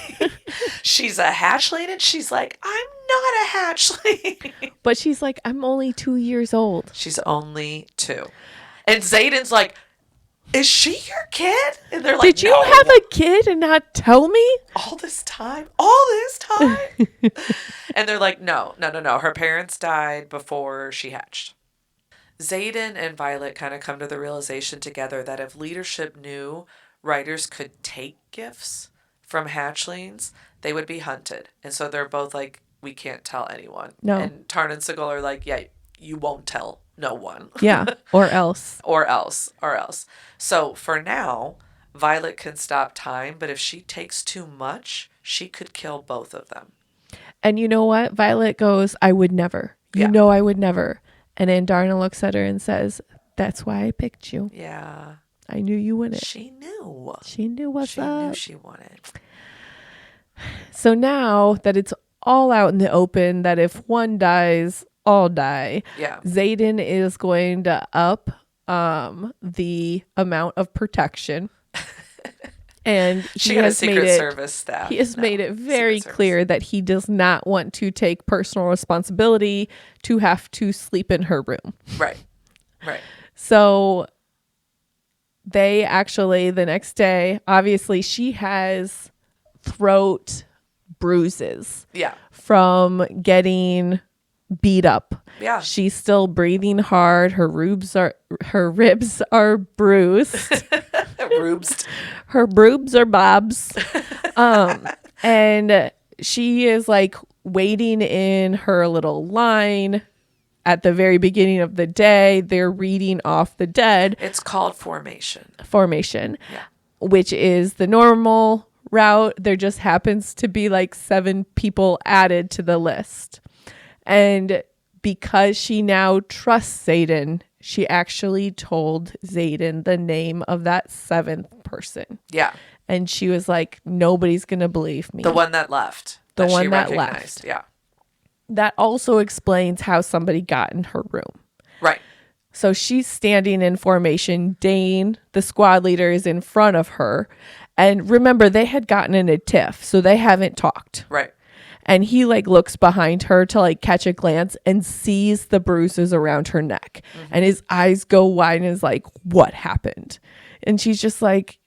she's a hatchling? And she's like, I'm not a hatchling. But she's like, I'm only 2 years old. She's only 2. And Xaden's like, is she your kid? And they're like, did you have a kid and not tell me? All this time? And they're like, no. Her parents died before she hatched. Xaden and Violet kind of come to the realization together that if leadership knew riders could take gifts from hatchlings, they would be hunted. And so they're both like, we can't tell anyone. No. And Tarn and Seagal are like, yeah, you won't tell no one. Yeah, or else. Or else. So for now, Violet can stop time, but if she takes too much, she could kill both of them. And you know what? Violet goes, I would never. You know I would never. And Andarna looks at her and says, that's why I picked you. Yeah. I knew you wouldn't. She knew. She knew what's up. She knew she wanted. So now that it's all out in the open, that if one dies, all die. Yeah. Xaden is going to up the amount of protection. And she got a Secret Service staff. He has made it very clear that he does not want to take personal responsibility to have to sleep in her room. Right. So they actually, the next day, obviously she has throat bruises. Yeah. From getting beat up. Yeah. She's still breathing hard. Her ribs are bruised. Rubes. Her boobs are bobs. And she is like waiting in her little line at the very beginning of the day. They're reading off the dead. It's called formation. Yeah. Which is the normal route. There just happens to be like 7 people added to the list. And because she now trusts Xaden, she actually told Xaden the name of that 7th person. Yeah. And she was like, nobody's going to believe me. The one that left. The one she that recognized. left. Yeah. That also explains how somebody got in her room. Right. So she's standing in formation. Dain, the squad leader, is in front of her. And remember, they had gotten in a tiff, so they haven't talked. Right. And he like looks behind her to like catch a glance and sees the bruises around her neck. Mm-hmm. And his eyes go wide and is like, what happened? And she's just like,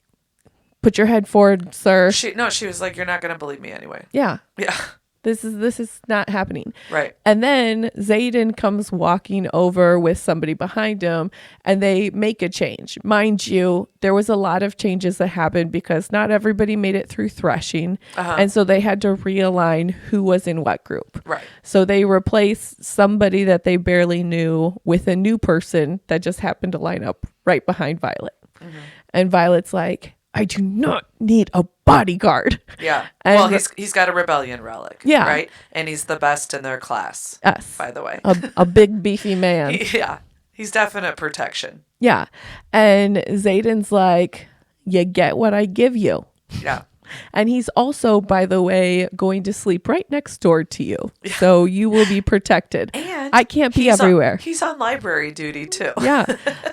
put your head forward, sir. She was like, you're not going to believe me anyway. Yeah. Yeah. This is not happening. Right. And then Xaden comes walking over with somebody behind him and they make a change. Mind you, there was a lot of changes that happened because not everybody made it through threshing. Uh-huh. And so they had to realign who was in what group. Right. So they replaced somebody that they barely knew with a new person that just happened to line up right behind Violet. Mm-hmm. And Violet's like, I do not need a bodyguard. Yeah. And well, he's got a rebellion relic. Yeah. Right? And he's the best in their class. Yes. By the way. a big beefy man. Yeah. He's definite protection. Yeah. And Xaden's like, you get what I give you. Yeah. And he's also, by the way, going to sleep right next door to you. Yeah. So you will be protected. And I can't be everywhere. He's on library duty too. Yeah.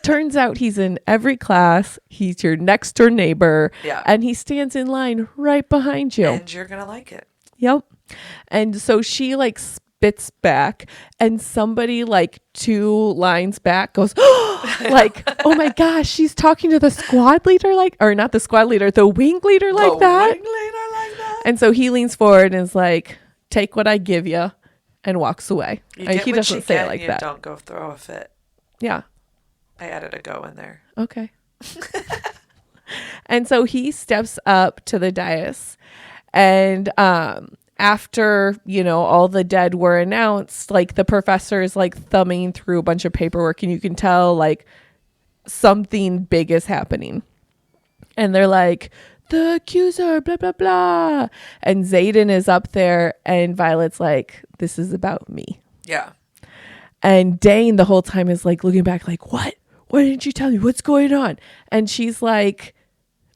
Turns out he's in every class. He's your next door neighbor. Yeah. And he stands in line right behind you. And you're going to like it. Yep. And so she like spits back and somebody like 2 lines back goes, like, oh my gosh, she's talking to the squad leader, like, or not the squad leader, the wing leader like that. And so he leans forward and is like, take what I give you, and walks away. And he doesn't say it like that. Don't go throw a fit. Yeah. I added a go in there. Okay. And so he steps up to the dais and, after, all the dead were announced, like the professor is like thumbing through a bunch of paperwork and you can tell like something big is happening. And they're like, the accuser, blah, blah, blah. And Xaden is up there and Violet's like, this is about me. Yeah. And Dain the whole time is like looking back like, what? Why didn't you tell me? What's going on? And she's like,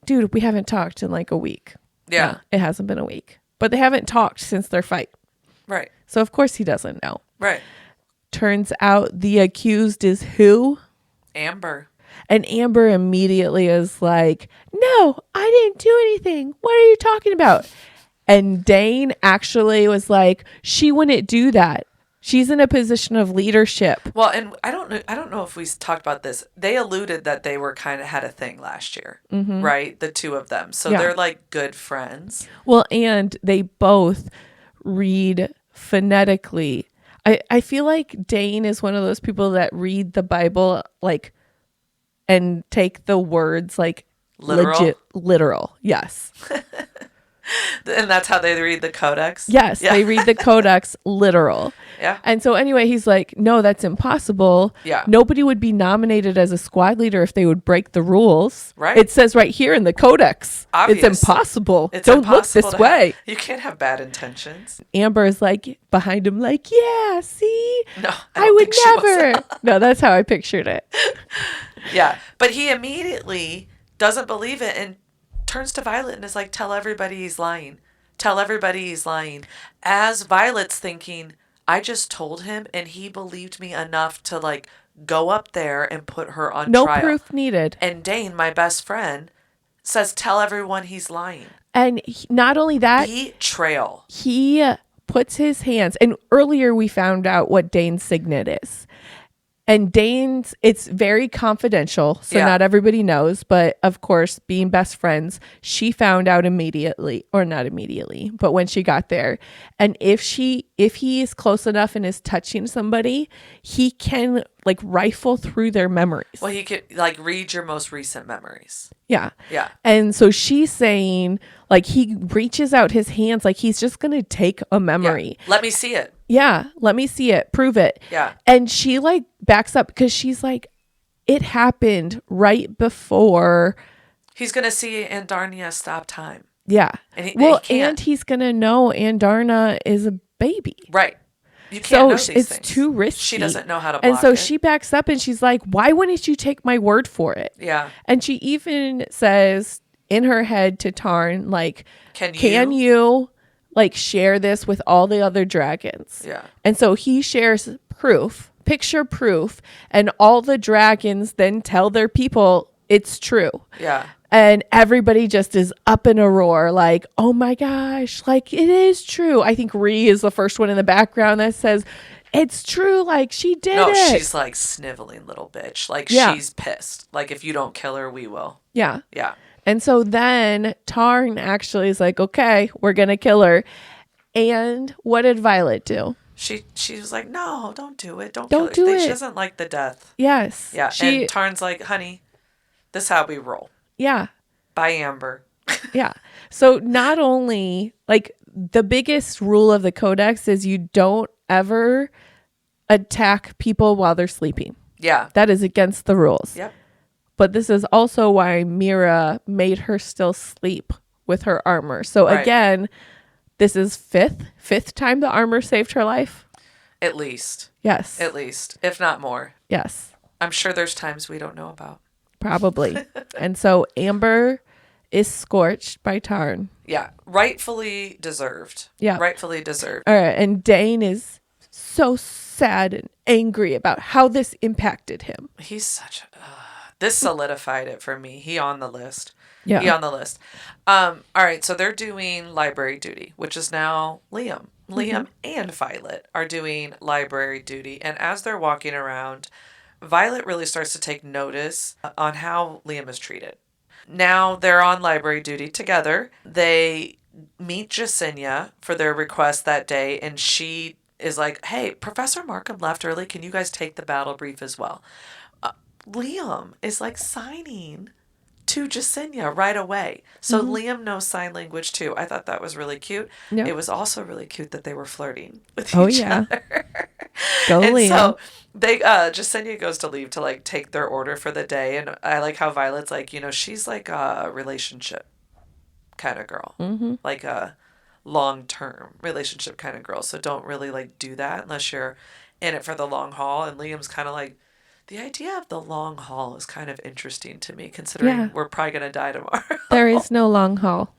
dude, we haven't talked in like a week. Yeah. No, it hasn't been a week. But they haven't talked since their fight. Right. So, of course, he doesn't know. Right. Turns out the accused is who? Amber. And Amber immediately is like, no, I didn't do anything. What are you talking about? And Dain actually was like, she wouldn't do that. She's in a position of leadership. Well, and I don't know if we talked about this. They alluded that they were kind of had a thing last year, mm-hmm. right? The 2 of them. So they're like good friends. Well, and they both read phonetically. I feel like Dain is one of those people that read the Bible like and take the words like literal. Yes. And that's how they read the codex? Yes, yeah. They read the codex literal. Yeah. And so anyway, he's like, no, that's impossible. Yeah. Nobody would be nominated as a squad leader if they would break the rules. Right. It says right here in the codex. Obvious. It's impossible. It's Don't impossible look this way. You can't have bad intentions. Amber is like behind him like, yeah, see? No, I would never. No, that's how I pictured it. Yeah. But he immediately doesn't believe it and turns to Violet and is like, tell everybody he's lying. Tell everybody he's lying. As Violet's thinking, I just told him and he believed me enough to like go up there and put her on trial. No proof needed. And Dain, my best friend, says, tell everyone he's lying. And not only that, betrayal. He puts his hands, and earlier we found out what Dain's signet is. And Dain's, it's very confidential, so not everybody knows. But of course, being best friends, she found out immediately, or not immediately, but when she got there. And if she if he is close enough and is touching somebody, he can like rifle through their memories. Well, he could like read your most recent memories. Yeah. Yeah. And so she's saying like he reaches out his hands like he's just going to take a memory. Yeah. Let me see it. Yeah. Let me see it. Prove it. Yeah. And she like backs up because she's like, it happened right before. He's going to see Andarnia stop time. Yeah. And and he's going to know Andarna is a baby. Right. You can't know these it's things. too risky. She doesn't know how to block And so it. she backs up and she's like, why wouldn't you take my word for it? Yeah. And she even says in her head to Tarn, like, can you like share this with all the other dragons? Yeah. And so he shares proof, picture proof, and all the dragons then tell their people it's true. Yeah. And everybody just is up in a roar, like, oh my gosh, like it is true. I think Ree is the first one in the background that says, it's true, like she did it. No, she's like sniveling little bitch. Like she's pissed. Like if you don't kill her, we will. Yeah. Yeah. And so then Tarn actually is like, okay, we're going to kill her. And what did Violet do? She was like, no, don't do it. Don't do kill her. it. She doesn't like the death. Yes. Yeah. And Tarn's like, honey, this is how we roll. Yeah. By Amber. Yeah. So not only like the biggest rule of the codex is you don't ever attack people while they're sleeping. Yeah. That is against the rules. Yep. But this is also why Mira made her still sleep with her armor. So again, this is fifth time the armor saved her life. At least. Yes. At least, if not more. Yes. I'm sure there's times we don't know about. Probably. And so Amber is scorched by Tarn. Yeah. Rightfully deserved. Yeah. Rightfully deserved. All right. And Dain is so sad and angry about how this impacted him. He's such a... this solidified it for me. He on the list. Yeah. He on the list. All right. So they're doing library duty, which is now Liam. Liam and Violet are doing library duty. And as they're walking around, Violet really starts to take notice on how Liam is treated. Now they're on library duty together. They meet Jasenia for their request that day, and she is like, hey, Professor Markham left early. Can you guys take the battle brief as well? Liam is like signing to Jasenia right away. So Liam knows sign language too. I thought that was really cute. Yep. It was also really cute that they were flirting with each other. Go and Liam. So they Jasenia goes to leave to like take their order for the day, and I like how Violet's like, you know, she's like a relationship kind of girl. Like a long-term relationship kind of girl. So don't really like do that unless you're in it for the long haul. And Liam's kind of like, the idea of the long haul is kind of interesting to me, considering we're probably going to die tomorrow. There is no long haul.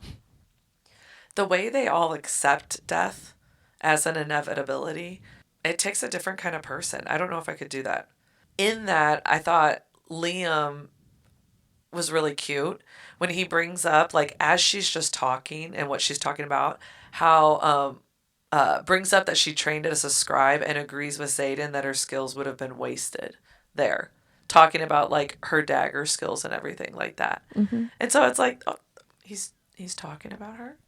The way they all accept death as an inevitability, it takes a different kind of person. I don't know if I could do that. In that, I thought Liam was really cute when he brings up, like, as she's just talking and what she's talking about, how brings up that she trained as a scribe and agrees with Xaden that her skills would have been wasted there, talking about like her dagger skills and everything like that. And so it's like, oh, he's talking about her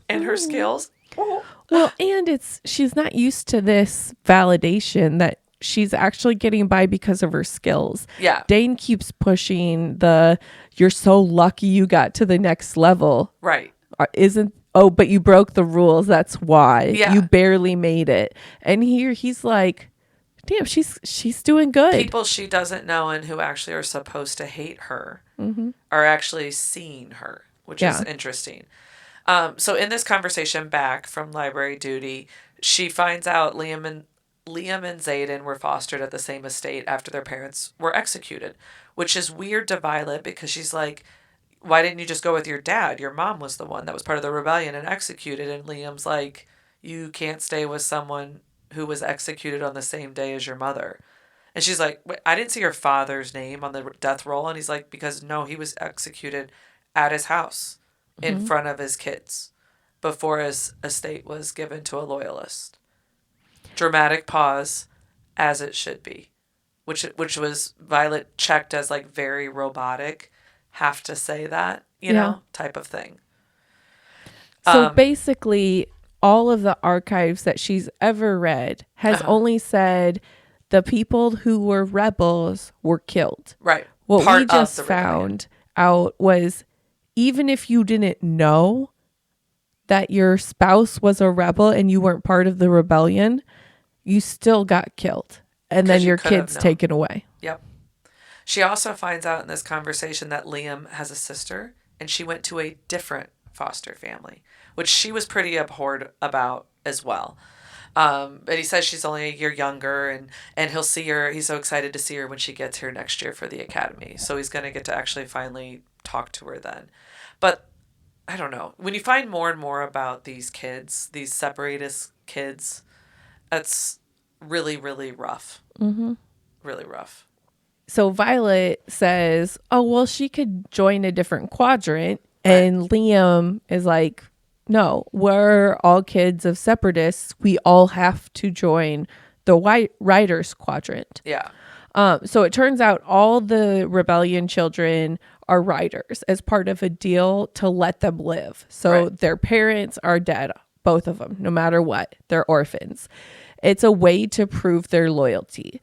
and her skills. Well, and she's not used to this validation that she's actually getting by because of her skills. Yeah. Dain keeps pushing you're so lucky you got to the next level. Right. But you broke the rules. That's why. Yeah. You barely made it. And here he's like, damn, she's doing good. People she doesn't know and who actually are supposed to hate her are actually seeing her, which is interesting. So in this conversation back from library duty, she finds out Liam and Xaden were fostered at the same estate after their parents were executed, which is weird to Violet because she's like, why didn't you just go with your dad? Your mom was the one that was part of the rebellion and executed. And Liam's like, you can't stay with someone who was executed on the same day as your mother. And she's like, wait, I didn't see your father's name on the death roll. And he's like, because no, he was executed at his house in front of his kids before his estate was given to a loyalist. Dramatic pause, as it should be, which was Violet checked as like very robotic, have to say that, you know, type of thing. So basically, all of the archives that she's ever read has only said the people who were rebels were killed. Right. What Part we of just the rebellion. found out was even if you didn't know that your spouse was a rebel and you weren't part of the rebellion, you still got killed. And 'Cause then you your could have kids known. taken away. Yep. She also finds out in this conversation that Liam has a sister, and she went to a different foster family, which she was pretty abhorred about as well. But he says she's only a year younger, and he'll see her. He's so excited to see her when she gets here next year for the academy. So he's going to get to actually finally talk to her then. But I don't know. When you find more and more about these kids, these separatist kids, that's really, really rough. Mm-hmm. Really rough. So Violet says, oh, well, she could join a different quadrant. And Liam is like, no, we're all kids of separatists. We all have to join the white riders quadrant. Yeah. So it turns out all the rebellion children are riders as part of a deal to let them live. So their parents are dead, both of them, no matter what. They're orphans. It's a way to prove their loyalty.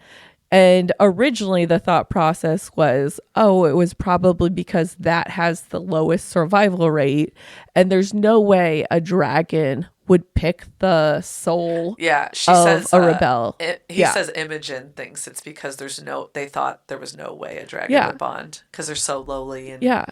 And originally the thought process was, oh, it was probably because that has the lowest survival rate. And there's no way a dragon would pick the soul she of says, a rebel. He says Imogen thinks it's because they thought there was no way a dragon would bond because they're so lowly. And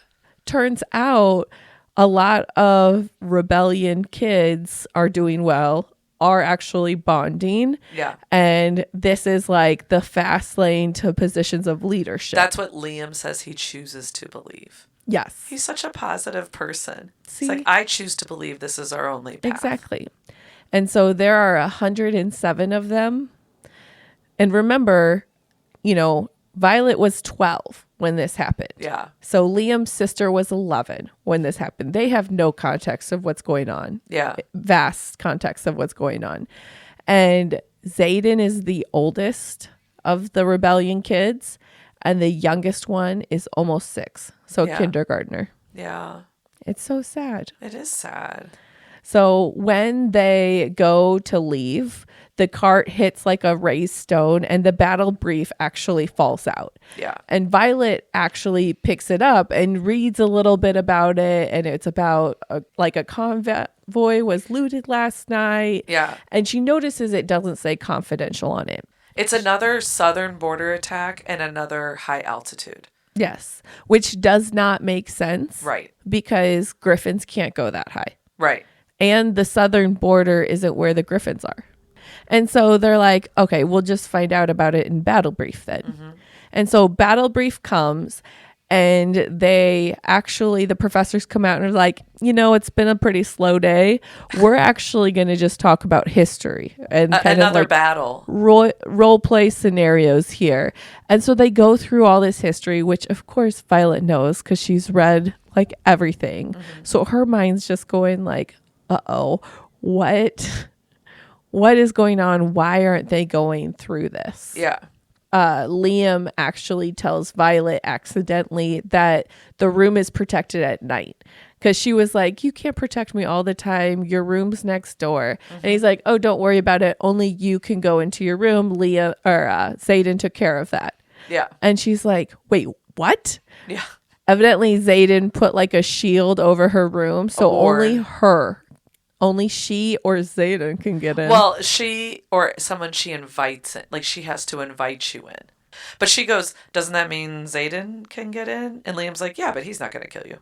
Turns out a lot of rebellion kids are doing well, are actually bonding. Yeah. And this is like the fast lane to positions of leadership. That's what Liam says he chooses to believe. Yes. He's such a positive person. See? It's like, I choose to believe this is our only path. Exactly. And so there are 107 of them. And remember, Violet was 12 when this happened. Yeah. So Liam's sister was 11 when this happened. They have no context of what's going on. Yeah. Vast context of what's going on. And Xaden is the oldest of the rebellion kids. And the youngest one is almost 6. So kindergartner. Yeah. It's so sad. It is sad. So when they go to leave, the cart hits like a raised stone and the battle brief actually falls out. Yeah. And Violet actually picks it up and reads a little bit about it. And it's about a convoy was looted last night. Yeah. And she notices it doesn't say confidential on it. It's another southern border attack and another high altitude. Yes. Which does not make sense. Right. Because griffins can't go that high. Right. And the southern border isn't where the griffins are. And so they're like, okay, we'll just find out about it in battle brief then. Mm-hmm. And so battle brief comes and the professors come out and are like, it's been a pretty slow day. We're actually going to just talk about history and kind another of like battle role play scenarios here. And so they go through all this history, which of course Violet knows because she's read like everything. Mm-hmm. So her mind's just going like, uh-oh, what is going on? Why aren't they going through this? Yeah. Liam actually tells Violet accidentally that the room is protected at night because she was like, you can't protect me all the time. Your room's next door. Mm-hmm. And he's like, oh, don't worry about it. Only you can go into your room. Xaden took care of that. Yeah. And she's like, wait, what? Yeah. Evidently, Xaden put like a shield over her room. So only she or Xaden can get in. Well, she or someone she invites in. Like, she has to invite you in. But she goes, doesn't that mean Xaden can get in? And Liam's like, yeah, but he's not going to kill you.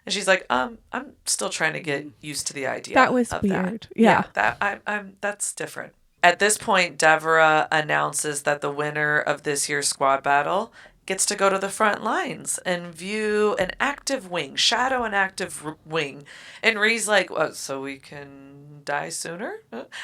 And she's like, I'm still trying to get used to the idea. That was of weird. That. That's different. At this point, Deborah announces that the winner of this year's squad battle gets to go to the front lines and view an active wing, shadow an active wing. And Ree's like, so we can die sooner?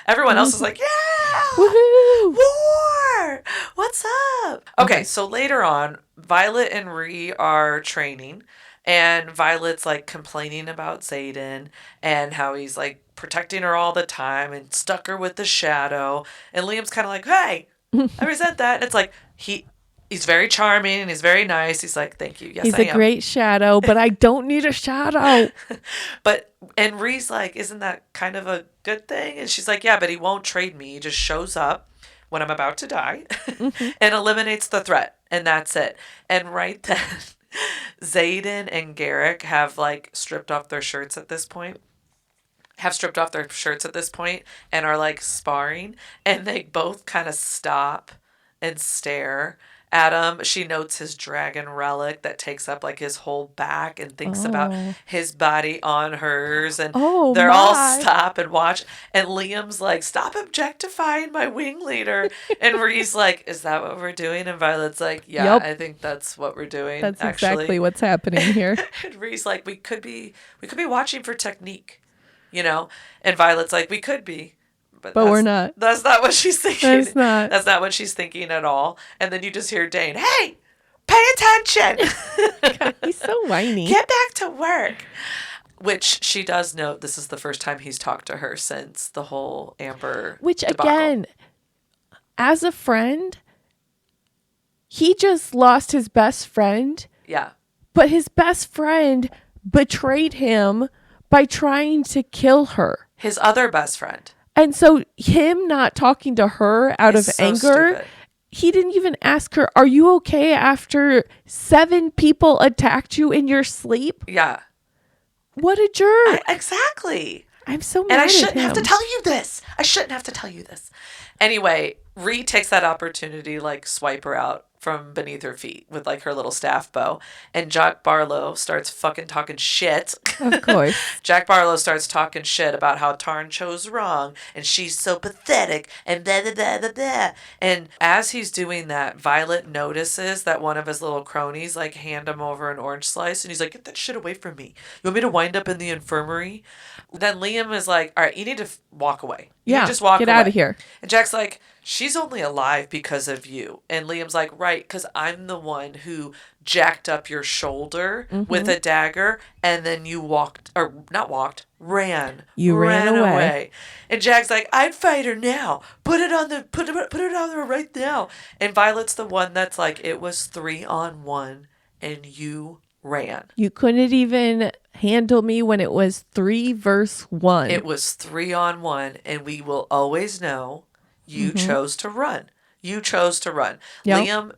Everyone else is like, yeah! Woohoo! War! What's up? Okay, so later on, Violet and Ree are training. And Violet's like complaining about Xaden and how he's like protecting her all the time and stuck her with the shadow. And Liam's kind of like, hey, I resent that. And it's like, he's very charming and he's very nice. He's like, thank you. Yes, he's I am. He's a great shadow, but I don't need a shadow. And Ree's like, isn't that kind of a good thing? And she's like, yeah, but he won't trade me. He just shows up when I'm about to die and eliminates the threat. And that's it. And right then, Xaden and Garrick have like stripped off their shirts at this point. And are like sparring. And they both kind of stop and stare at him. She notes his dragon relic that takes up like his whole back and thinks about his body on hers. And they're all stop and watch. And Liam's like, stop objectifying my wing leader. And Rhee's like, is that what we're doing? And Violet's like, yeah, I think that's what we're doing. That's actually. Exactly what's happening here. And Rhee's like, we could be watching for technique, you know? And Violet's like, we could be. But we're not. That's not what she's thinking. That's not. That's not what she's thinking at all. And then you just hear Dain, hey, pay attention. God, he's so whiny. Get back to work. Which she does note this is the first time he's talked to her since the whole Amber debacle. Again, as a friend, he just lost his best friend. Yeah. But his best friend betrayed him by trying to kill her. His other best friend. And so him not talking to her out of anger, stupid. He didn't even ask her, are you okay after 7 people attacked you in your sleep? Yeah. What a jerk. Exactly. I'm so mad And I at shouldn't him. have to tell you this. Anyway, Rhee takes that opportunity, like swipe her out from beneath her feet with like her little staff bow. And Jack Barlow starts fucking talking shit. Of course. Jack Barlow starts talking shit about how Tarn chose wrong and she's so pathetic and blah, blah, blah, blah, blah. And as he's doing that, Violet notices that one of his little cronies like hand him over an orange slice and he's like, get that shit away from me. You want me to wind up in the infirmary? Then Liam is like, all right, you need to walk away. You just walk get away. out of here. And Jack's like, she's only alive because of you. And Liam's like, right, because I'm the one who jacked up your shoulder with a dagger, and then you ran. You ran away. And Jack's like, I'd fight her now. Put it on there right now. And Violet's the one that's like, it was 3-on-1, and you ran. You couldn't even handle me when it was 3 versus 1. It was 3-on-1, and we will always know you chose to run. You chose to run. Yep. Liam,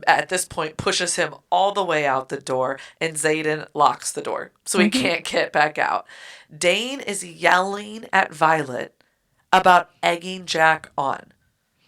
at this point, pushes him all the way out the door, and Xaden locks the door, so he can't get back out. Dain is yelling at Violet about egging Jack on.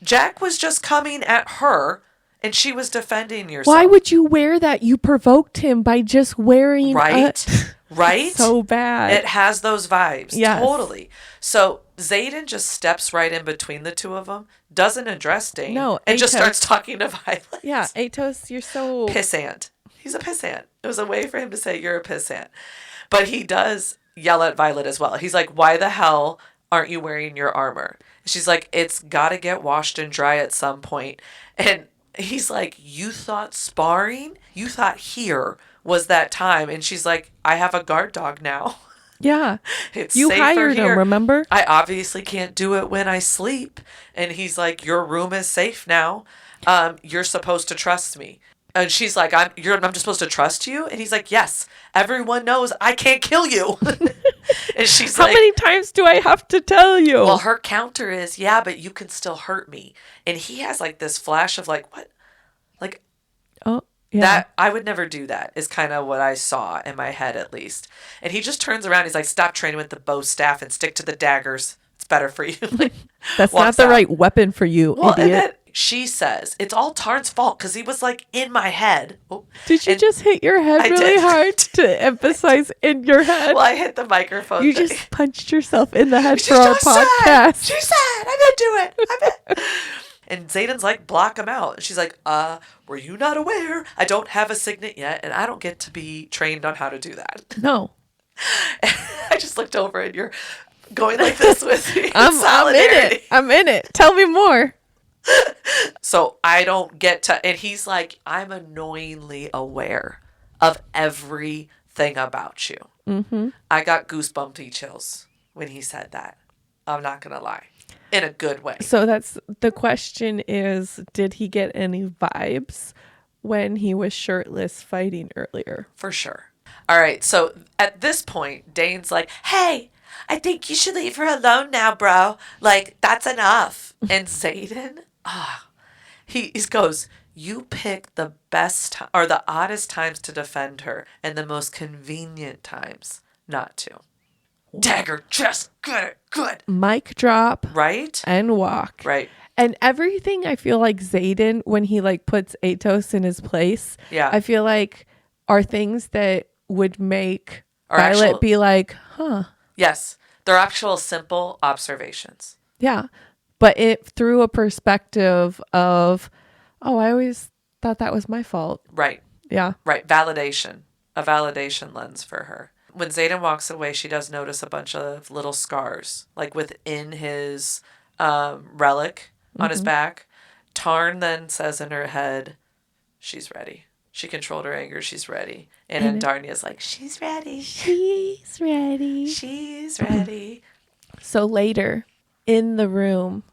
Jack was just coming at her, and she was defending yourself. Why would you wear that? You provoked him by just wearing Right? Right? So bad. It has those vibes. Yes. Totally. So Xaden just steps right in between the two of them, doesn't address Dain, and just starts talking to Violet. Yeah, Atos, you're so... Pissant. He's a pissant. It was a way for him to say you're a pissant. But he does yell at Violet as well. He's like, why the hell aren't you wearing your armor? She's like, it's got to get washed and dry at some point. And he's like, you thought sparring? You thought here was that time. And she's like, I have a guard dog now. Yeah. It's you safer hired here. him, remember? I obviously can't do it when I sleep. And he's like, your room is safe now. You're supposed to trust me. And she's like, I'm just supposed to trust you? And he's like, yes, everyone knows I can't kill you. And she's How like, many times do I have to tell you? well, her counter is, yeah, but you can still hurt me. And he has like this flash of like, what? Like, oh, yeah. that I would never do that is kind of what I saw in my head, at least. And he just turns around. He's like, stop training with the bow staff and stick to the daggers. It's better for you. Like, that's not the right weapon for you, well, idiot. and then she says, it's all Tarn's fault because he was like in my head. Oh. Did you just hit your head really did. hard to emphasize in your head? Well, I hit the microphone. You thing. just punched yourself in the head She for our just podcast. Said, she said, I didn't do it. And Xaden's like, block him out. And she's like, were you not aware? I don't have a signet yet, and I don't get to be trained on how to do that. No. I just looked over, and you're going like this with me. I'm in it. Tell me more. So I don't get to, and he's like, I'm annoyingly aware of everything about you. Mm-hmm. I got goosebumpy chills when he said that. I'm not going to lie. In a good way. So that's the question is, did he get any vibes when he was shirtless fighting earlier? For sure. All right. So at this point, Dane's like, hey, I think you should leave her alone now, bro. Like, that's enough. And Xaden, he goes, you pick the best or the oddest times to defend her and the most convenient times not to. Dagger, just good. Mic drop. Right? And walk. Right. And everything, I feel like Xaden, when he like puts Atos in his place, I feel like are things that would make Violet be like, huh. Yes. They're actual simple observations. Yeah. But it through a perspective of, oh, I always thought that was my fault. Right. Yeah. Right. Validation. A validation lens for her. When Xaden walks away, she does notice a bunch of little scars, like within his relic on his back. Tarn then says in her head, she's ready. She controlled her anger. She's ready. And Darnia's like, she's ready. She's ready. She's ready. So later in the room.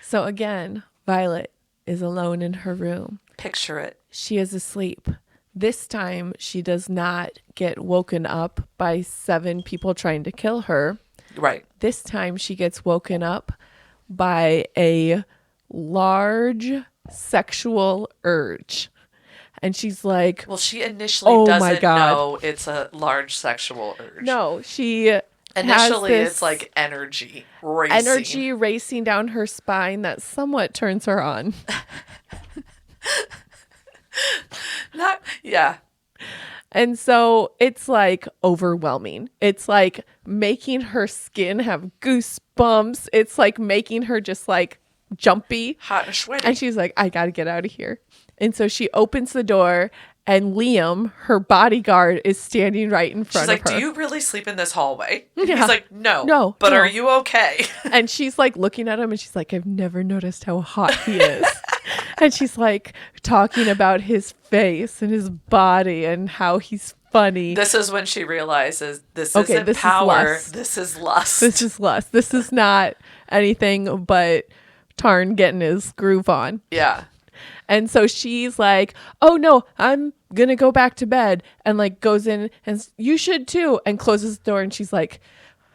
So again, Violet is alone in her room. Picture it. She is asleep. This time she does not get woken up by 7 people trying to kill her. Right. This time she gets woken up by a large sexual urge. And she's like, well, she initially doesn't know it's a large sexual urge. No, she initially it's like energy racing down her spine that somewhat turns her on. And so it's like overwhelming. It's like making her skin have goosebumps. It's like making her just like jumpy, hot and sweaty. And she's like, I gotta get out of here. And so she opens the door, and Liam, her bodyguard, is standing right in front of her. She's like, do you really sleep in this hallway? And he's like, no. But are you okay? And she's like looking at him, and she's like, I've never noticed how hot he is. And she's like talking about his face and his body and how he's funny. This is when she realizes this isn't power. This is lust. This is lust. This is not anything but Tarn getting his groove on. Yeah. And so she's like, oh no, I'm going to go back to bed. And like goes in and you should too. And closes the door. And she's like,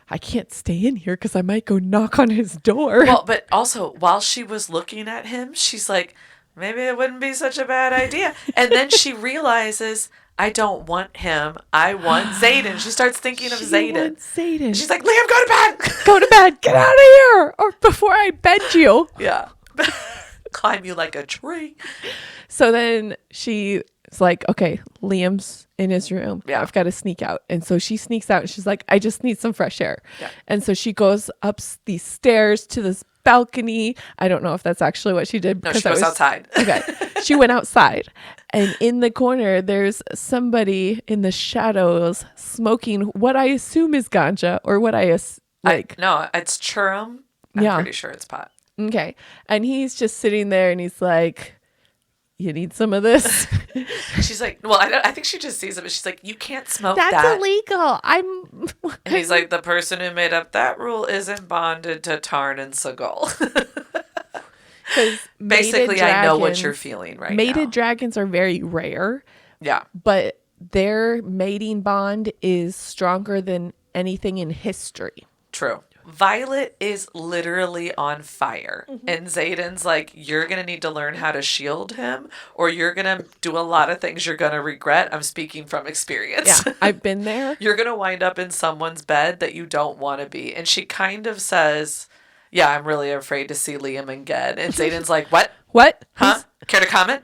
I can't stay in here because I might go knock on his door. Well, but also while she was looking at him, she's like, maybe it wouldn't be such a bad idea. And then she realizes, I don't want him. I want Xaden. She starts thinking of Xaden. She's like, Liam, go to bed. Go to bed. Get out of here. Or before I bend you. Yeah. Climb you like a tree. So then she's like, okay, Liam's in his room. Yeah. I've got to sneak out. And so she sneaks out and she's like, I just need some fresh air. Yeah. And so she goes up these stairs to this balcony. I don't know if that's actually what she did. No, she goes outside. Okay. She went outside. And in the corner, there's somebody in the shadows smoking what I assume is ganja or what no, it's churum. I'm pretty sure it's pot. Okay. And he's just sitting there and he's like, you need some of this? She's like, well, I think she just sees it, but she's like, you can't smoke that. That's illegal. And he's like, the person who made up that rule isn't bonded to Tarn and Seagal. Basically, I know what you're feeling right now. Mated dragons are very rare. Yeah. But their mating bond is stronger than anything in history. True. Violet is literally on fire. Mm-hmm. And Xaden's like, you're going to need to learn how to shield him or you're going to do a lot of things you're going to regret. I'm speaking from experience. Yeah, I've been there. You're going to wind up in someone's bed that you don't want to be. And she kind of says, yeah, I'm really afraid to see Liam again. And Xaden's like, what? What? Huh? Care to comment?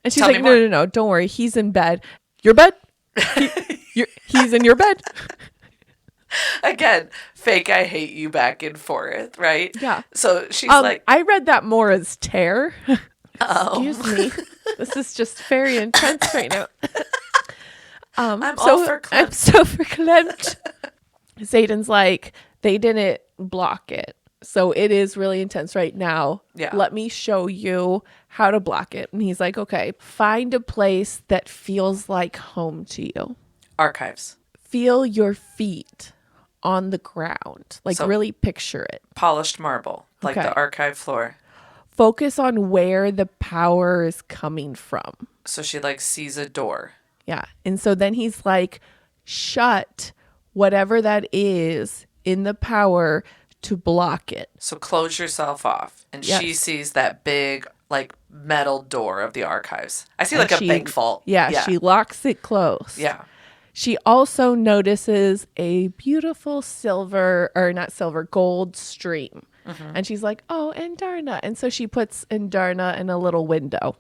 And she's like, no. Don't worry. He's in bed. Your bed? He's in your bed. Again, fake I hate you back and forth, right? Yeah. So she's like... I read that more as tear. Oh. Excuse me. This is just very intense right now. I'm so verklempt. Xaden's like, they didn't block it. So it is really intense right now. Yeah. Let me show you how to block it. And he's like, okay, find a place that feels like home to you. Archives. Feel your feet on the ground. Like really picture it. Polished marble, like the archive floor. Focus on where the power is coming from. So she like sees a door. Yeah. And so then he's like, shut whatever that is in the power to block it. So close yourself off. And Yes. she sees that big, like, metal door of the archives. I see, like, a bank vault. Yeah, she locks it closed. Yeah. She also notices a beautiful gold stream. Mm-hmm. And she's like, oh, Endarna. And so she puts Endarna in a little window.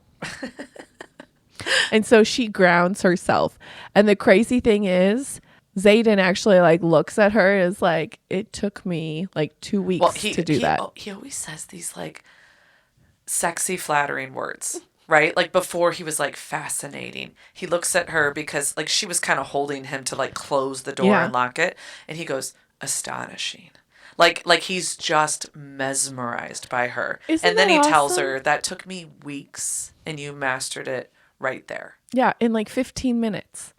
And so she grounds herself. And the crazy thing is, Xaden actually like looks at her and is like, it took me like 2 weeks to do that. He always says these like sexy, flattering words, right? Like before he was like fascinating. He looks at her because like she was kind of holding him to like close the door and lock it. And he goes, astonishing. Like he's just mesmerized by her. Isn't and then that he tells awesome? her, that took me weeks and you mastered it right there. Yeah, in like 15 minutes.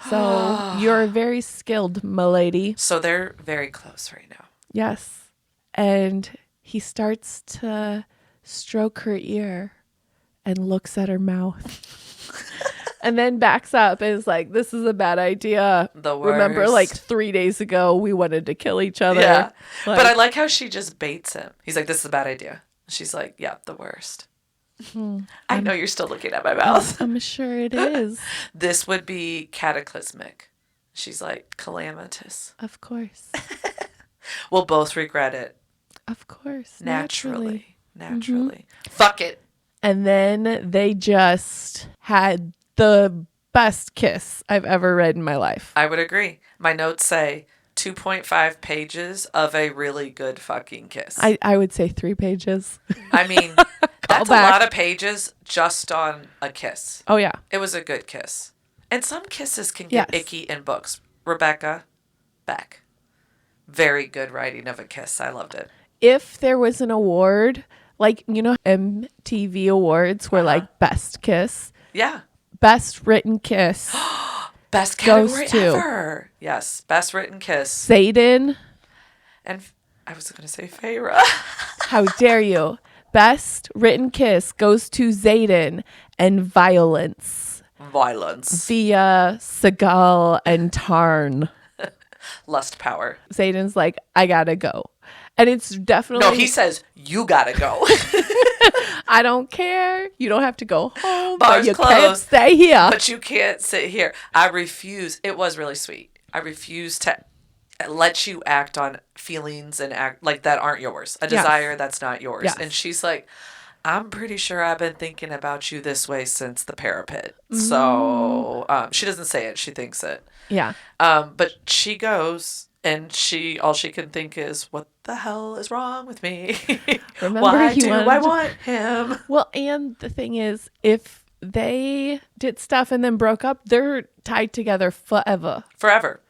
So you're very skilled, milady. So they're very close right now. Yes. And he starts to stroke her ear and looks at her mouth. And then backs up and is like, this is a bad idea. The worst. Remember, like 3 days ago, we wanted to kill each other. Yeah. Like, but I like how she just baits him. He's like, this is a bad idea. She's like, yeah, the worst. I know you're still looking at my mouth. I'm sure it is. This would be cataclysmic. She's like, calamitous. Of course. We'll both regret it. Of course. Naturally. Fuck it. And then they just had the best kiss I've ever read in my life. I would agree. My notes say 2.5 pages of a really good fucking kiss. I would say 3 pages. I mean, that's back. a lot of pages just on a kiss. Oh, yeah. It was a good kiss. And some kisses can get icky in books. Rebecca, Beck. Very good writing of a kiss. I loved it. If there was an award, like, you know, MTV Awards were like best kiss, Yeah. best written kiss, Best category goes to ever. Yes. Best written kiss. Xaden. And I was going to say Feyre. How dare you? Best written kiss goes to Xaden and Violence via Seagal and Tarn. Lust power. Xaden's like, I gotta go. And it's definitely... No, he says, you gotta go. I don't care. You don't have to go home. Bar's but you closed. can't stay here. But you can't sit here. I refuse. It was really sweet. I refuse to let you act on feelings and act like that aren't yours. A desire that's not yours. Yes. And she's like, I'm pretty sure I've been thinking about you this way since the parapet. So she doesn't say it. She thinks it. Yeah. But she goes and all she can think is, what the hell is wrong with me? Remember, why do I want him? Well, and the thing is, if they did stuff and then broke up, they're tied together forever. Forever.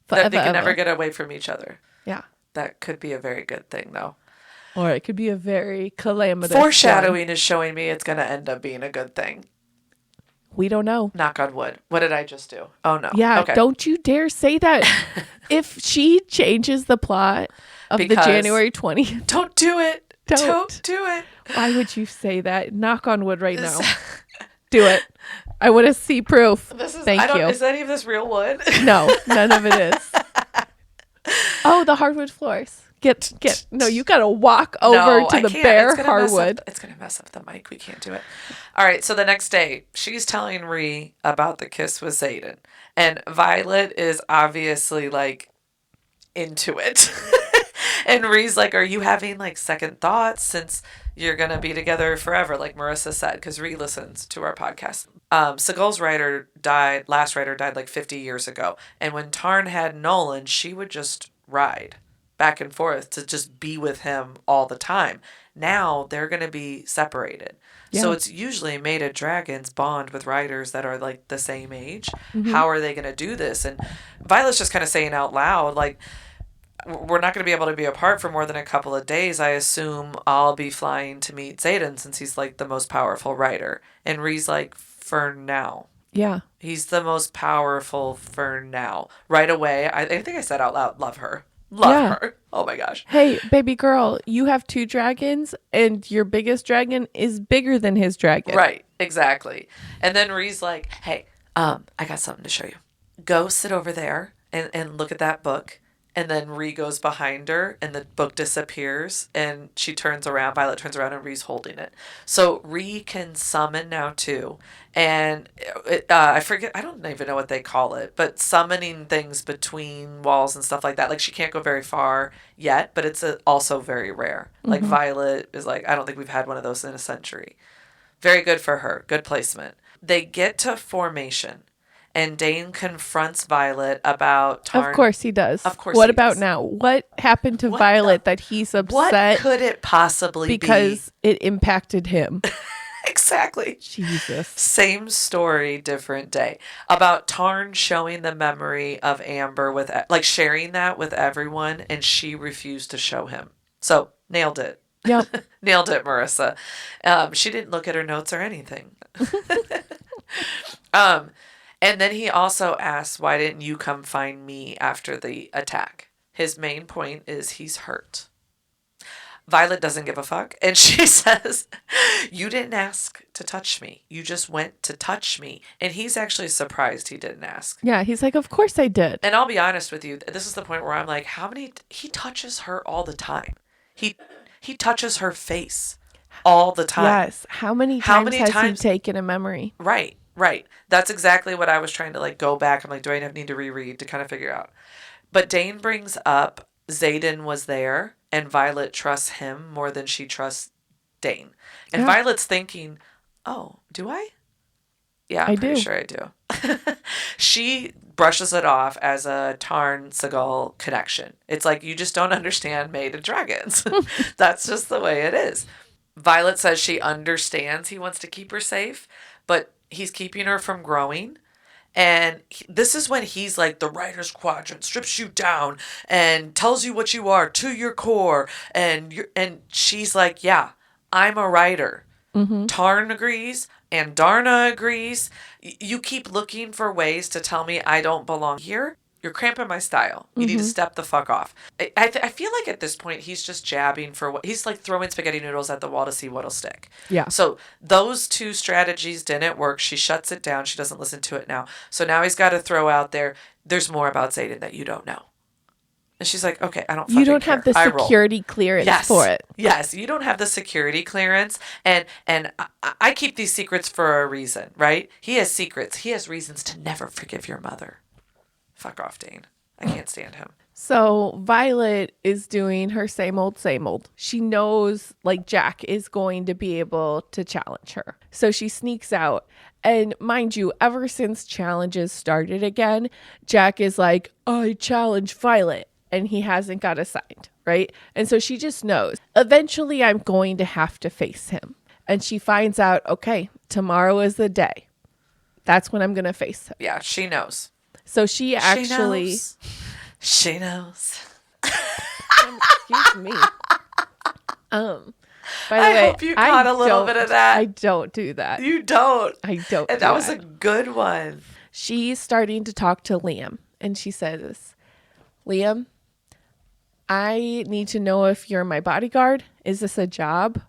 They can Ever. never get away from each other. Yeah. That could be a very good thing, though. Or it could be a very calamitous Foreshadowing is showing me it's going to end up being a good thing. We don't know. Knock on wood. What did I just do? Oh, no. Yeah, Okay. don't you dare say that. If she changes the plot of the January 20th. Don't do it. Don't do it. Why would you say that? Knock on wood right now. Do it. I want to see proof. Thank you. Is any of this real wood? No, none of it is. Oh, the hardwood floors. No, you got to walk over to the bare hardwood. It's going to mess up the mic. We can't do it. All right. So the next day, she's telling Rhee about the kiss with Xaden. And Violet is obviously like into it. And Rhee's like, are you having like second thoughts since you're going to be together forever? Like Marisa said, because Rhee listens to our podcast. Seagal's last writer died like 50 years ago. And when Tarn had Nolan, she would just ride back and forth to just be with him all the time. Now they're going to be separated. Yeah. So it's usually mated dragons bond with writers that are like the same age. Mm-hmm. How are they going to do this? And Violet's just kind of saying out loud, like, we're not going to be able to be apart for more than a couple of days. I assume I'll be flying to meet Xaden since he's like the most powerful writer. And Rhee's like, for now. Yeah. He's the most powerful for now. Right away, I think I said out loud, love her. Love her. Oh my gosh. Hey, baby girl, you have 2 dragons and your biggest dragon is bigger than his dragon. Right. Exactly. And then Rhee's like, hey, I got something to show you. Go sit over there and look at that book And then Ree goes behind her and the book disappears and she turns around. Violet turns around and Ree's holding it. So Ree can summon now too. And I forget, I don't even know what they call it, but summoning things between walls and stuff like that. Like she can't go very far yet, but it's also very rare. Like Violet is like, I don't think we've had one of those in a century. Very good for her. Good placement. They get to formation. And Dain confronts Violet about Tarn. Of course he does. Of course What he about does. now? What happened to Violet that he's upset? What could it possibly be? Because it impacted him. Exactly. Jesus. Same story, different day. About Tarn showing the memory of Amber with, like, sharing that with everyone, and she refused to show him. So, nailed it. Yep. Nailed it, Marissa. She didn't look at her notes or anything. And then he also asks, why didn't you come find me after the attack? His main point is he's hurt. Violet doesn't give a fuck. And she says, you didn't ask to touch me. You just went to touch me. And he's actually surprised he didn't ask. Yeah, he's like, of course I did. And I'll be honest with you. This is the point where I'm like, he touches her all the time. He touches her face all the time. Yes. How many times has he taken a memory? Right. That's exactly what I was trying to like go back. I'm like, do I need to reread to kind of figure out? But Dain brings up Xaden was there and Violet trusts him more than she trusts Dain. And Violet's thinking, oh, do I? Yeah, I'm pretty sure I do. She brushes it off as a Tarn Seagal connection. It's like, you just don't understand Maid of Dragons. That's just the way it is. Violet says she understands he wants to keep her safe, but he's keeping her from growing. And this is when he's like, the writer's quadrant strips you down and tells you what you are to your core. And she's like, yeah, I'm a writer. Mm-hmm. Tarn agrees and Darna agrees. You keep looking for ways to tell me I don't belong here. You're cramping my style. You need to step the fuck off. I feel like at this point, he's just jabbing for what... He's like throwing spaghetti noodles at the wall to see what'll stick. Yeah. So those two strategies didn't work. She shuts it down. She doesn't listen to it now. So now he's got to throw out there, there's more about Xaden that you don't know. And she's like, okay, I don't fucking care. You don't have the security clearance for it. Yes, you don't have the security clearance. And I keep these secrets for a reason, right? He has secrets. He has reasons to never forgive your mother. Fuck off, Dain. I can't stand him. So Violet is doing her same old, same old. She knows like Jack is going to be able to challenge her. So she sneaks out. And mind you, ever since challenges started again, Jack is like, I challenge Violet. And he hasn't got assigned, right? And so she just knows, eventually I'm going to have to face him. And she finds out, okay, tomorrow is the day. That's when I'm going to face him. Yeah, she knows. So she actually... She knows. Excuse me. By the way, I hope you caught a little bit of that. I don't do that. You don't. I don't. And that was a good one. She's starting to talk to Liam. And she says, Liam, I need to know if you're my bodyguard. Is this a job?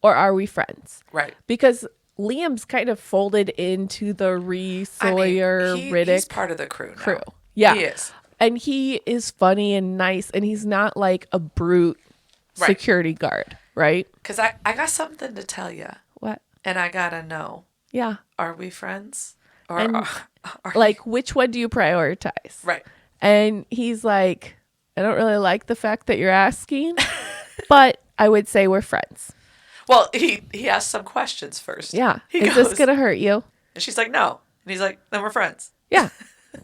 Or are we friends? Right. Because Liam's kind of folded into the Ree, Sawyer, Riddick. He's part of the crew now. Yeah. He is. And he is funny and nice. And he's not like a brute security guard, right? Because I got something to tell you. What? And I got to know. Yeah. Are we friends? Or and are like, which one do you prioritize? Right. And he's like, I don't really like the fact that you're asking, but I would say we're friends. Well, he asked some questions first. Yeah. Is this going to hurt you? And she's like, no. And he's like, then we're friends. Yeah.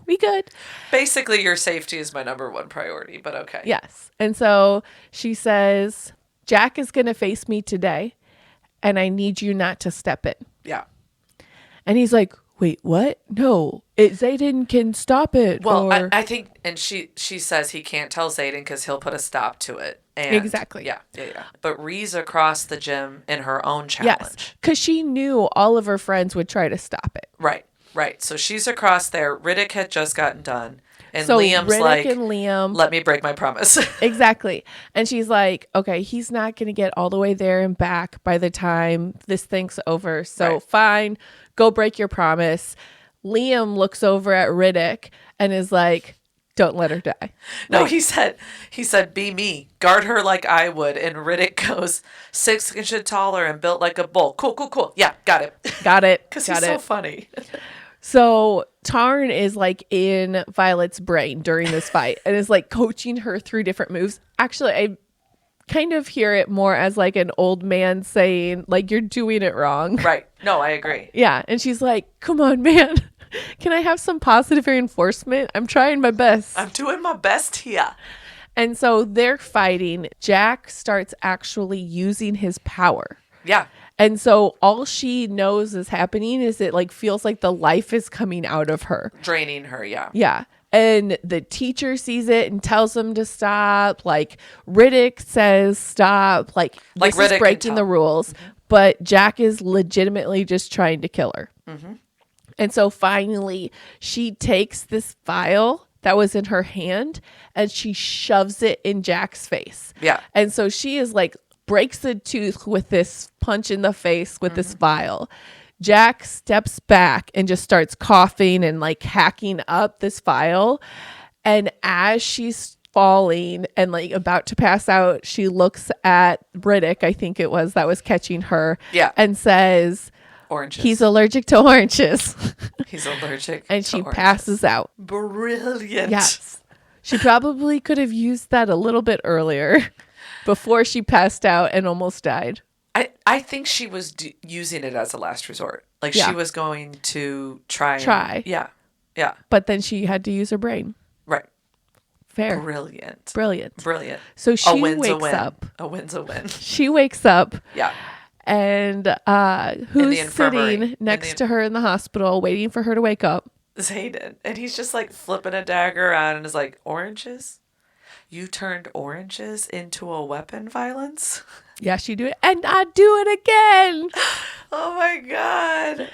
Be good. Basically, your safety is my number one priority, but okay. Yes. And so she says, Jack is going to face me today, and I need you not to step in. Yeah. And he's like, wait, what? No, Xaden can stop it. Well, I think, and she says he can't tell Xaden because he'll put a stop to it. And exactly. Yeah. But Ree's across the gym in her own challenge. Yes, because she knew all of her friends would try to stop it. Right. So she's across there. Riddick had just gotten done. And so Liam's Riddick like, and Liam, let me break my promise. Exactly. And she's like, okay, he's not going to get all the way there and back by the time this thing's over. So fine, go break your promise. Liam looks over at Riddick and is like, Don't let her die. No, Like, he said, be me. Guard her like I would. And Riddick goes, 6 inches taller and built like a bull. Cool. Yeah, got it. got it. Because Got he's so it. funny. So Tarn is like in Violet's brain during this fight and is like coaching her through different moves. Actually, I kind of hear it more as like an old man saying, like, you're doing it wrong. Right. No, I agree. Yeah. And she's like, come on, man. Can I have some positive reinforcement? I'm trying my best. I'm doing my best here. And so they're fighting. Jack starts actually using his power. Yeah. And so all she knows is happening is it like feels like the life is coming out of her. Draining her, yeah. Yeah. And the teacher sees it and tells him to stop. Like Riddick says stop. Like this Riddick is breaking the rules. Mm-hmm. But Jack is legitimately just trying to kill her. Mm-hmm. And so finally she takes this vial that was in her hand and she shoves it in Jack's face. Yeah. And so she is like breaks a tooth with this punch in the face with this vial. Jack steps back and just starts coughing and like hacking up this vial. And as she's falling and like about to pass out, she looks at Riddick, I think it was, that was catching her. Yeah. And says, oranges. He's allergic to oranges. He's allergic and to she oranges. Passes out. Brilliant. Yes. She probably could have used that a little bit earlier before she passed out and almost died. I think she was using it as a last resort. Like Yeah. she was going to try. Yeah. Yeah. But then she had to use her brain. Right. Fair. Brilliant. Brilliant. So she wakes up. A win's a win. She wakes up. Yeah. And who's sitting next to her in the hospital waiting for her to wake up? Xaden. And he's just like flipping a dagger around and is like, oranges? You turned oranges into a weapon, Violence? Yeah, she do it. And I do it again. Oh my God.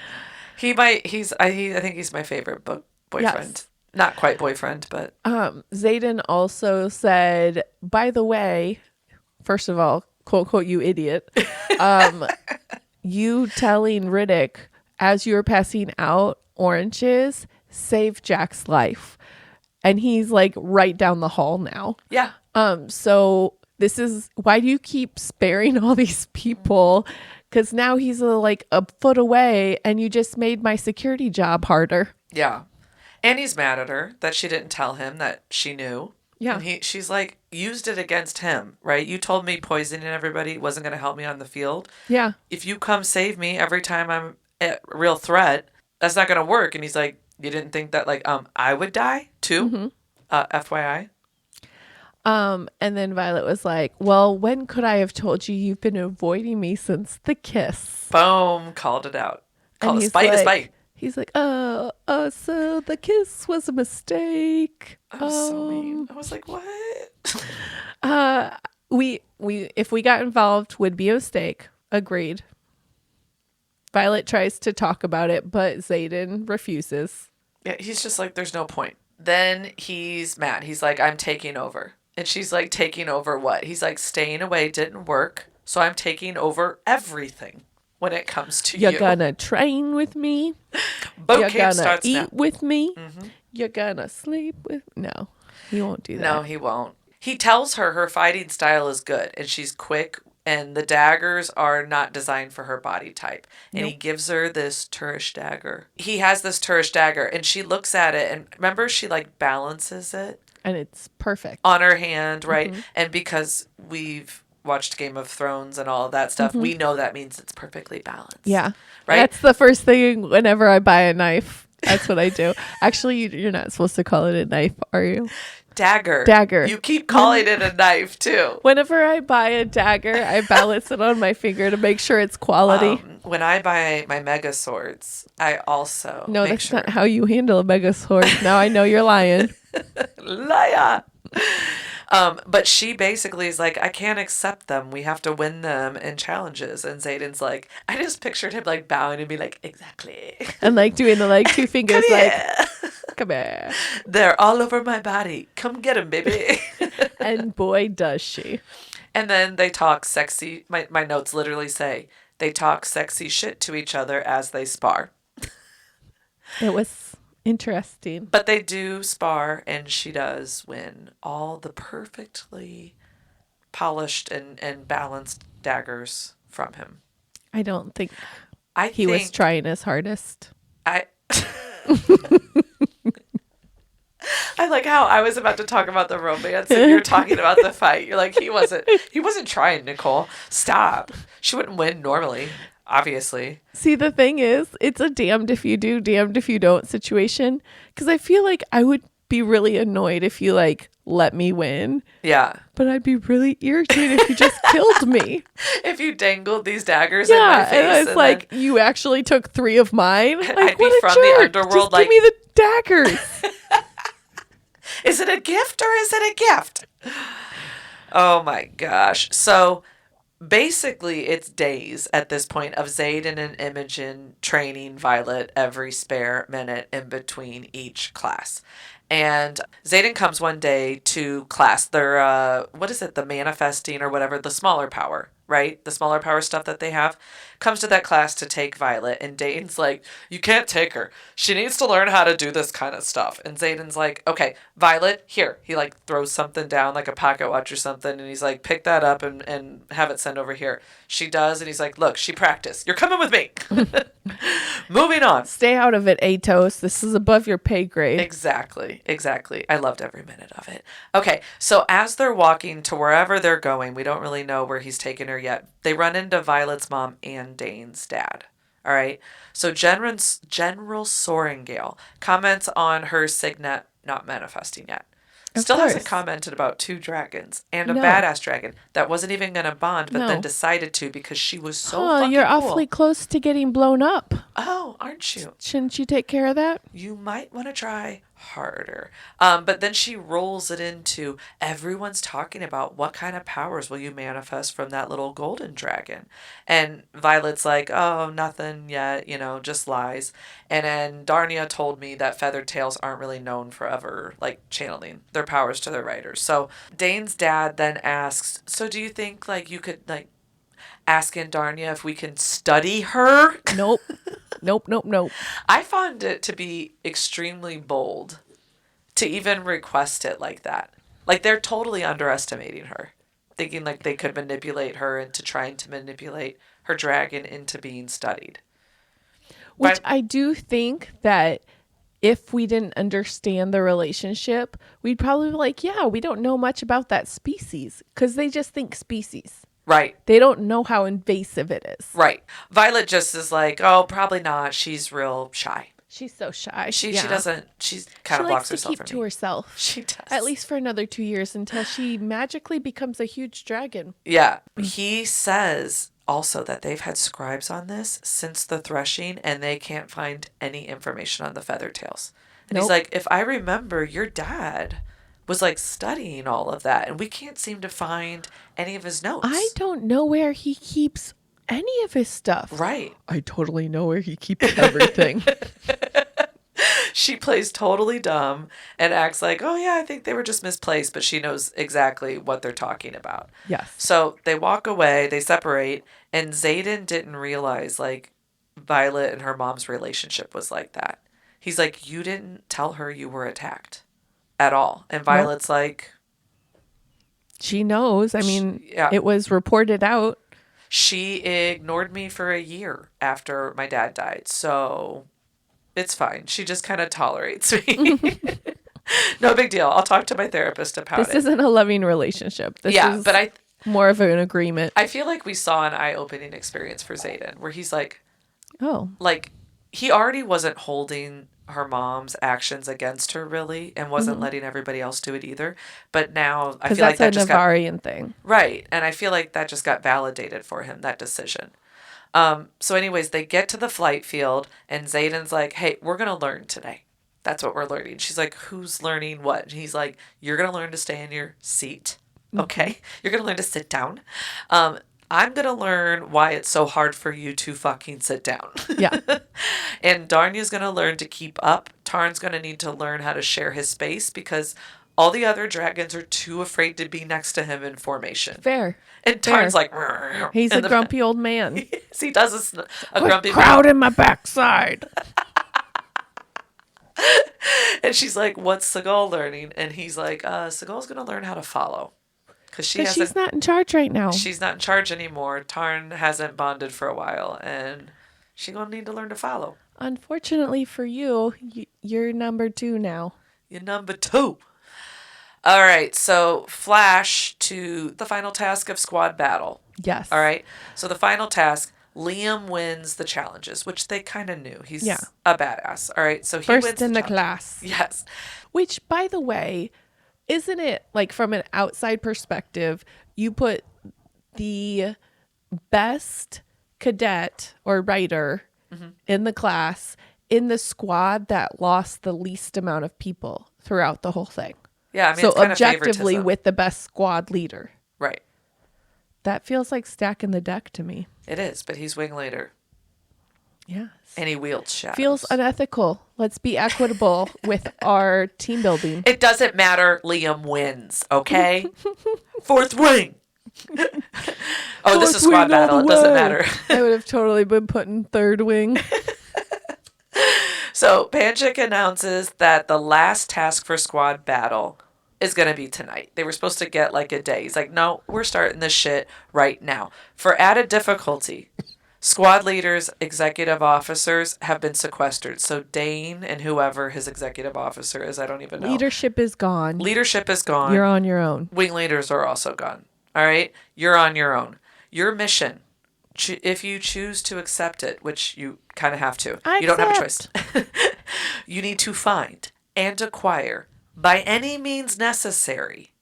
I think he's my favorite boyfriend. Yes. Not quite boyfriend, but. Xaden also said, by the way, first of all, quote, quote, you idiot. You telling Riddick as you were passing out oranges saved Jack's life. And he's like right down the hall now. Yeah. So this is why do you keep sparing all these people? Because now he's like a foot away and you just made my security job harder. Yeah. And he's mad at her that she didn't tell him that she knew. Yeah. And she's like, used it against him, right? You told me poisoning everybody wasn't going to help me on the field. Yeah. If you come save me every time I'm a real threat, that's not going to work. And he's like, you didn't think that like I would die too? Mm-hmm. FYI. And then Violet was like, well, when could I have told you you've been avoiding me since the kiss? Boom. Called it out. Called a spite. He's like, so the kiss was a mistake. I'm so mean. I was like, what? We if we got involved would be a mistake. Agreed. Violet tries to talk about it, but Xaden refuses. Yeah, he's just like, there's no point. Then he's mad. He's like, I'm taking over. And she's like, taking over what? He's like, staying away didn't work, so I'm taking over everything when it comes to you. You're gonna train with me. Boot camp starts eat now. with me. Mm-hmm. You're gonna sleep with... No, he won't do that. No, he won't. He tells her fighting style is good, and she's quick, and the daggers are not designed for her body type. And He gives her this Turish dagger. He has this Turish dagger, and she looks at it, and remember, she like balances it. And it's perfect. On her hand, right? Mm-hmm. And because we've watched Game of Thrones and all of that stuff, we know that means it's perfectly balanced. Yeah. Right? That's the first thing whenever I buy a knife. That's what I do. Actually, you're not supposed to call it a knife, are you? Dagger. You keep calling it a knife, too. Whenever I buy a dagger, I balance it on my finger to make sure it's quality. When I buy my mega swords, I also No, that's not how you handle a mega sword. Now I know you're lying. Liar. But she basically is like, I can't accept them. We have to win them in challenges. And Xaden's like, I just pictured him like bowing and be like, exactly. And like doing the like two fingers like, come here. They're all over my body. Come get them, baby. And boy, does she. And then they talk sexy. My notes literally say, they talk sexy shit to each other as they spar. It was Interesting. But they do spar, and she does win all the perfectly polished and balanced daggers from him. I don't think I he was trying his hardest. I I like how I was about to talk about the romance and you're talking about the fight. You're like, he wasn't trying, Nicole. Stop. She wouldn't win normally, obviously. See, the thing is, it's a damned if you do, damned if you don't situation. Because I feel like I would be really annoyed if you like let me win. Yeah. But I'd be really irritated if you just killed me. If you dangled these daggers in my face. And it's like, you actually took 3 of mine. Like, I'd be what from a jerk. the underworld. Just like, give me the daggers. Is it a gift or is it a gift? Oh my gosh. So basically it's days at this point of Xaden and Imogen training Violet every spare minute in between each class. And Xaden comes one day to class. They're, what is it? The manifesting or whatever, the smaller power, right? The smaller power stuff that they have. Comes to that class to take Violet. And Dain's like, you can't take her. She needs to learn how to do this kind of stuff. And Xaden's like, okay, Violet, here. He like throws something down, like a pocket watch or something. And he's like, pick that up and have it sent over here. She does. And he's like, look, she practiced. You're coming with me. Moving on. Stay out of it, Atos. This is above your pay grade. Exactly. I loved every minute of it. Okay, so as they're walking to wherever they're going, we don't really know where he's taking her yet. They run into Violet's mom and Dain's dad. All right. So General Sorengale comments on her signet not manifesting yet. Still hasn't commented about 2 dragons and a badass dragon that wasn't even going to bond, but then decided to because she was so fucking you're cool. awfully close to getting blown up. Oh, aren't you? Shouldn't you take care of that? You might want to try harder. But then she rolls it into everyone's talking about what kind of powers will you manifest from that little golden dragon. And Violet's like, oh, nothing yet, just lies. And then Darnia told me that feathered tails aren't really known for ever like channeling their powers to their riders. So Dain's dad then asks, so do you think like you could like ask Darnia if we can study her? Nope. I found it to be extremely bold to even request it like that. Like they're totally underestimating her, thinking like they could manipulate her into trying to manipulate her dragon into being studied. Which I do think that if we didn't understand the relationship, we'd probably be like, yeah, we don't know much about that species because they just think species. Right. They don't know how invasive it is. Right. Violet just is like, oh, probably not. She's real shy. She's so shy. She doesn't, she kind of blocks herself from me. She likes to keep to herself. She does. At least for another 2 years until she magically becomes a huge dragon. Yeah. He says also that they've had scribes on this since the threshing and they can't find any information on the feather tails. And he's like, if I remember, your dad was like studying all of that and we can't seem to find any of his notes. I don't know where he keeps any of his stuff. Right. I totally know where he keeps everything. She plays totally dumb and acts like, oh yeah, I think they were just misplaced, but she knows exactly what they're talking about. Yes. So they walk away, they separate, and Xaden didn't realize like Violet and her mom's relationship was like that. He's like, you didn't tell her you were attacked at all. And Violet's like, she knows. I mean, it was reported out. She ignored me for a year after my dad died. So it's fine. She just kind of tolerates me. No big deal. I'll talk to my therapist about it. This isn't a loving relationship. This is but more of an agreement. I feel like we saw an eye-opening experience for Xaden where he's like, oh, like he already wasn't holding her mom's actions against her really and wasn't letting everybody else do it either. But now I feel like that just got... Because that's a Navarian thing. Right. And I feel like that just got validated for him, that decision. So anyways, they get to the flight field and Xaden's like, hey, we're going to learn today. That's what we're learning. She's like, who's learning what? And he's like, you're going to learn to stay in your seat. Okay. You're going to learn to sit down. I'm going to learn why it's so hard for you to fucking sit down. Yeah. And Darnia's going to learn to keep up. Tarn's going to need to learn how to share his space because all the other dragons are too afraid to be next to him in formation. Fair. And Tarn's like... He's a grumpy old man. Yes, he does a grumpy crowd in my backside. And she's like, what's Seagull learning? And he's like, Seagull's going to learn how to follow. Because she's not in charge right now. She's not in charge anymore. Tarn hasn't bonded for a while, and she's going to need to learn to follow. Unfortunately for you, you're number 2 now. You're number 2. All right, so flash to the final task of squad battle. Yes. All right, so the final task, Liam wins the challenges, which they kind of knew. He's a badass. All right, so he first wins in the class. Yes. Which, by the way, isn't it like from an outside perspective, you put the best cadet or writer in the class in the squad that lost the least amount of people throughout the whole thing. Yeah, I mean, so it's kind objectively of with the best squad leader. Right. That feels like stacking the deck to me. It is, but he's wing leader. Yes. And he wields shadows. Feels unethical. Let's be equitable with our team building. It doesn't matter. Liam wins, okay? 4th wing. This is squad battle. It doesn't matter. I would have totally been put in 3rd wing. So Panchik announces that the last task for squad battle is going to be tonight. They were supposed to get like a day. He's like, no, we're starting this shit right now. For added difficulty, squad leaders, executive officers have been sequestered. So Dain and whoever his executive officer is, I don't even know. Leadership is gone. Leadership is gone. You're on your own. Wing leaders are also gone. All right? You're on your own. Your mission, if you choose to accept it, which you kind of have to. You don't have a choice. You need to find and acquire, by any means necessary,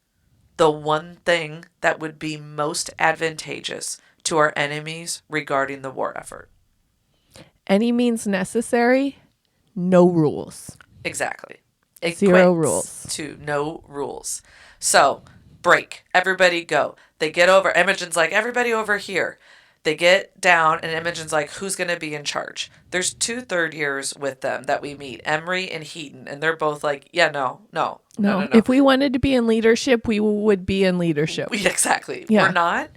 the one thing that would be most advantageous to our enemies regarding the war effort. Any means necessary, no rules. Exactly. Zero rules. To no rules. So, break. Everybody go. They get over. Imogen's like, everybody over here. They get down, and Imogen's like, who's going to be in charge? There's 2 third years with them that we meet, Emery and Heaton, and they're both like, yeah, no. If we wanted to be in leadership, we would be in leadership. Exactly. Yeah. We're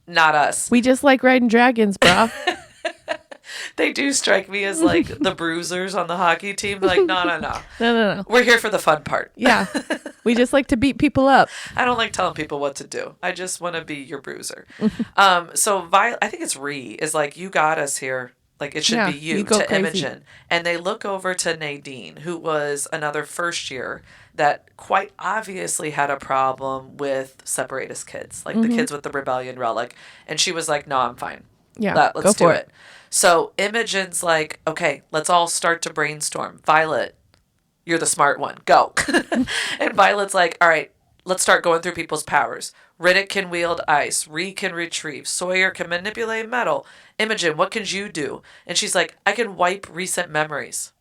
not us. We just like riding dragons, bro. They do strike me as like the bruisers on the hockey team. Like, no. No. We're here for the fun part. Yeah. We just like to beat people up. I don't like telling people what to do. I just want to be your bruiser. So I think it's is like, you got us here. Like, it should be you go to crazy. Imogen. And they look over to Nadine, who was another first year that quite obviously had a problem with separatist kids, like the kids with the rebellion relic. And she was like, no, I'm fine. Yeah, Let's do it. So Imogen's like, okay, let's all start to brainstorm. Violet, you're the smart one. Go. And Violet's like, all right, let's start going through people's powers. Riddick can wield ice. Ree can retrieve. Sawyer can manipulate metal. Imogen, what can you do? And she's like, I can wipe recent memories.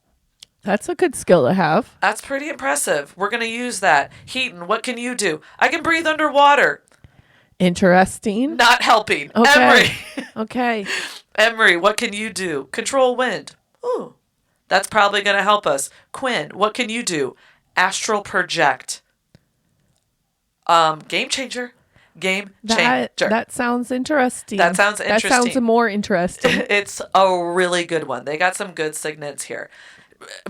That's a good skill to have. That's pretty impressive. We're going to use that. Heaton, what can you do? I can breathe underwater. Interesting. Not helping. Okay. Emery. Okay. Emery, what can you do? Control wind. Ooh, that's probably going to help us. Quinn, what can you do? Astral project. Game changer. Game changer. That sounds interesting. That sounds interesting. That sounds more interesting. It's a really good one. They got some good signets here.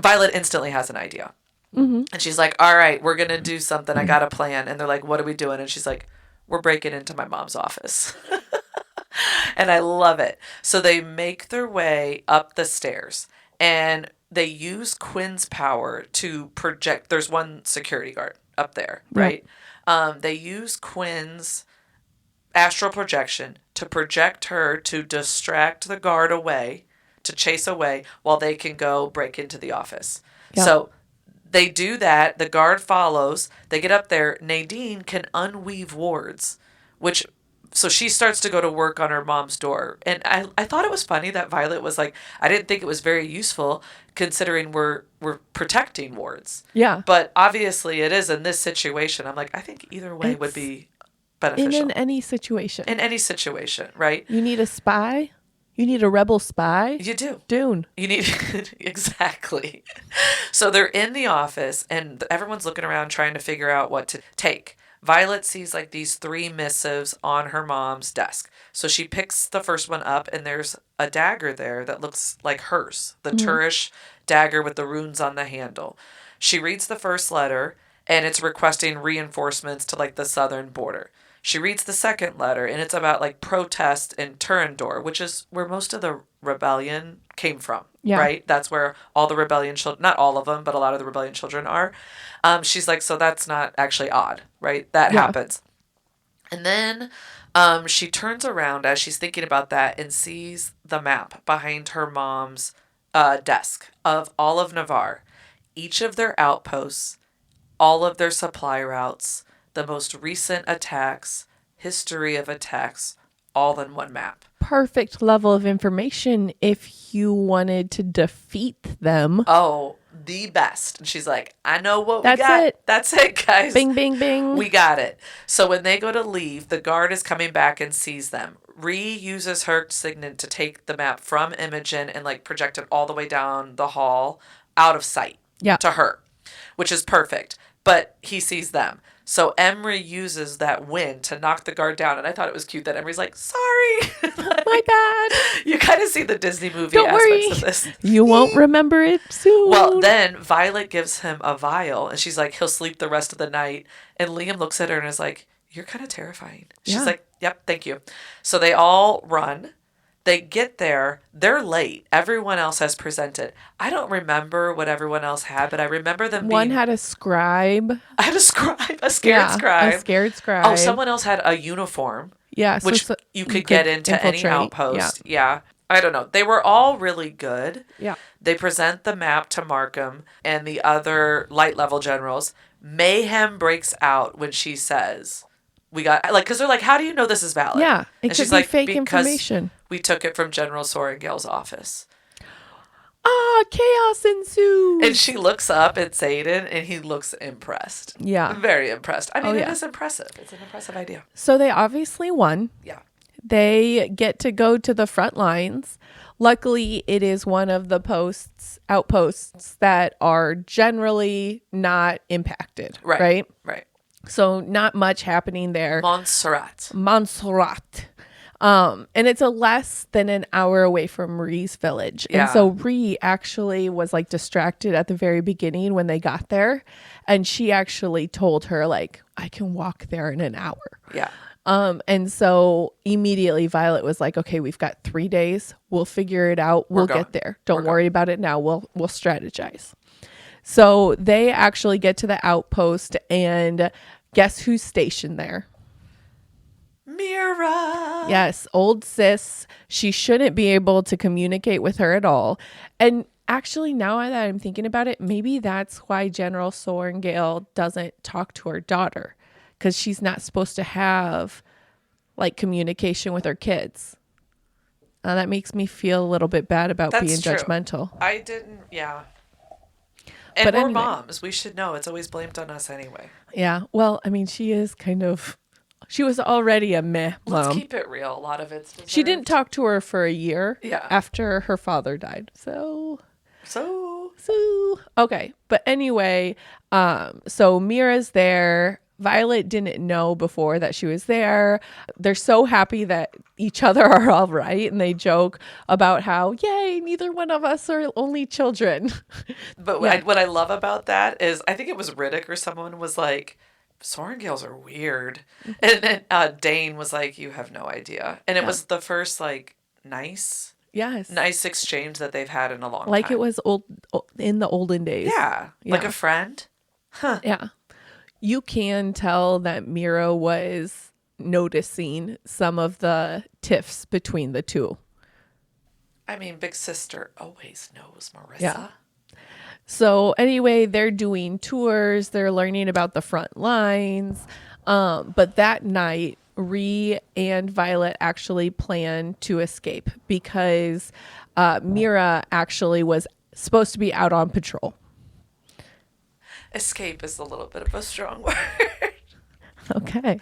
Violet instantly has an idea. And she's like, all right, we're going to do something. I got a plan. And they're like, what are we doing? And she's like, we're breaking into my mom's office. And I love it. So they make their way up the stairs and they use Quinn's power to project. There's one security guard up there, right? They use Quinn's astral projection to project her to distract the guard away, to chase away while they can go break into the office. Yep. So they do that. The guard follows. They get up there. Nadine can unweave wards, so she starts to go to work on her mom's door. And I thought it was funny that Violet was like, I didn't think it was very useful considering we're protecting wards. Yeah. But obviously it is in this situation. I'm like, I think either way would be beneficial. In any situation. In any situation, right? You need a spy. You need a rebel spy. You do. Dune. You need, exactly. So they're in the office and everyone's looking around trying to figure out what to take. Violet sees like these 3 missives on her mom's desk. So she picks the first one up and there's a dagger there that looks like hers. The Turish dagger with the runes on the handle. She reads the first letter, and it's requesting reinforcements to like the southern border. She reads the second letter, and it's about like protest in Turandor, which is where most of the rebellion came from. Yeah. Right? That's where all the rebellion children, not all of them, but a lot of the rebellion children are. She's like, so that's not actually odd, right? That happens. And then she turns around as she's thinking about that and sees the map behind her mom's desk of all of Navarre, each of their outposts, all of their supply routes, the most recent attacks, history of attacks, all in one map. Perfect level of information if you wanted to defeat them. Oh, the best. And she's like, I know what That's we got. it. That's it, guys. Bing, bing, bing. We got it. So when they go to leave, the guard is coming back and sees them. Ree uses her Xaden to take the map from Imogen and like project it all the way down the hall out of sight to her, which is perfect. But he sees them. So Emery uses that wind to knock the guard down. And I thought it was cute that Emery's like, sorry. Like, my bad. You kind of see the Disney movie Don't aspects worry. of this. You won't remember it soon. Well, then Violet gives him a vial. And she's like, he'll sleep the rest of the night. And Liam looks at her and is like, you're kind of terrifying. She's like, yep, thank you. So they all run. They get there. They're late. Everyone else has presented. I don't remember what everyone else had, but I remember them One being... had a scribe. I had a scribe. A scared scribe. A scared scribe. Oh, someone else had a uniform. Yeah. Which you could get into infiltrate. any outpost. Yeah. I don't know. They were all really good. Yeah. They present the map to Markham and the other light level generals. Mayhem breaks out when she says... We got, like, because they're like, how do you know this is valid? Yeah, it and could she's be like, fake because information. We took it from General Sorengale's office. Chaos ensues. And she looks up at Xaden, and he looks impressed. Yeah. Very impressed. I mean, it is impressive. It's an impressive idea. So they obviously won. Yeah. They get to go to the front lines. Luckily, it is one of the outposts that are generally not impacted. Right. So not much happening there. Montserrat. And it's a less than an hour away from Ree's village. Yeah. And so Ree actually was like distracted at the very beginning when they got there. And she actually told her like, I can walk there in an hour. Yeah. And so immediately Violet was like, okay, we've got 3 days. We'll figure it out. We'll get there. Don't worry about it now. We'll strategize. So they actually get to the outpost, and guess who's stationed there? Mira. Yes, old sis. She shouldn't be able to communicate with her at all. And actually, now that I'm thinking about it, maybe that's why General Sorengale doesn't talk to her daughter, because she's not supposed to have like communication with her kids. That makes me feel a little bit bad about being judgmental. I didn't, yeah. And But we're anyway. moms. We should know. It's always blamed on us anyway. Yeah. Well, I mean, she was already a meh mom. Let's keep it real. A lot of it's deserved. She didn't talk to her for a year after her father died. So okay. But anyway, so Mira's there. Violet didn't know before that she was there. They're so happy that each other are all right. And they joke about how, yay, neither one of us are only children. But what I love about that is, I think it was Riddick or someone was like, Sorengales are weird. And then Dain was like, you have no idea. And it was the first like nice exchange that they've had in a long time. Like it was in the olden days. Yeah. Like a friend. Huh. Yeah. You can tell that Mira was noticing some of the tiffs between the two. I mean, big sister always knows Marisa. Yeah. So anyway, they're doing tours. They're learning about the front lines. But that night, Ree and Violet actually plan to escape because Mira actually was supposed to be out on patrol. Escape is a little bit of a strong word. Okay.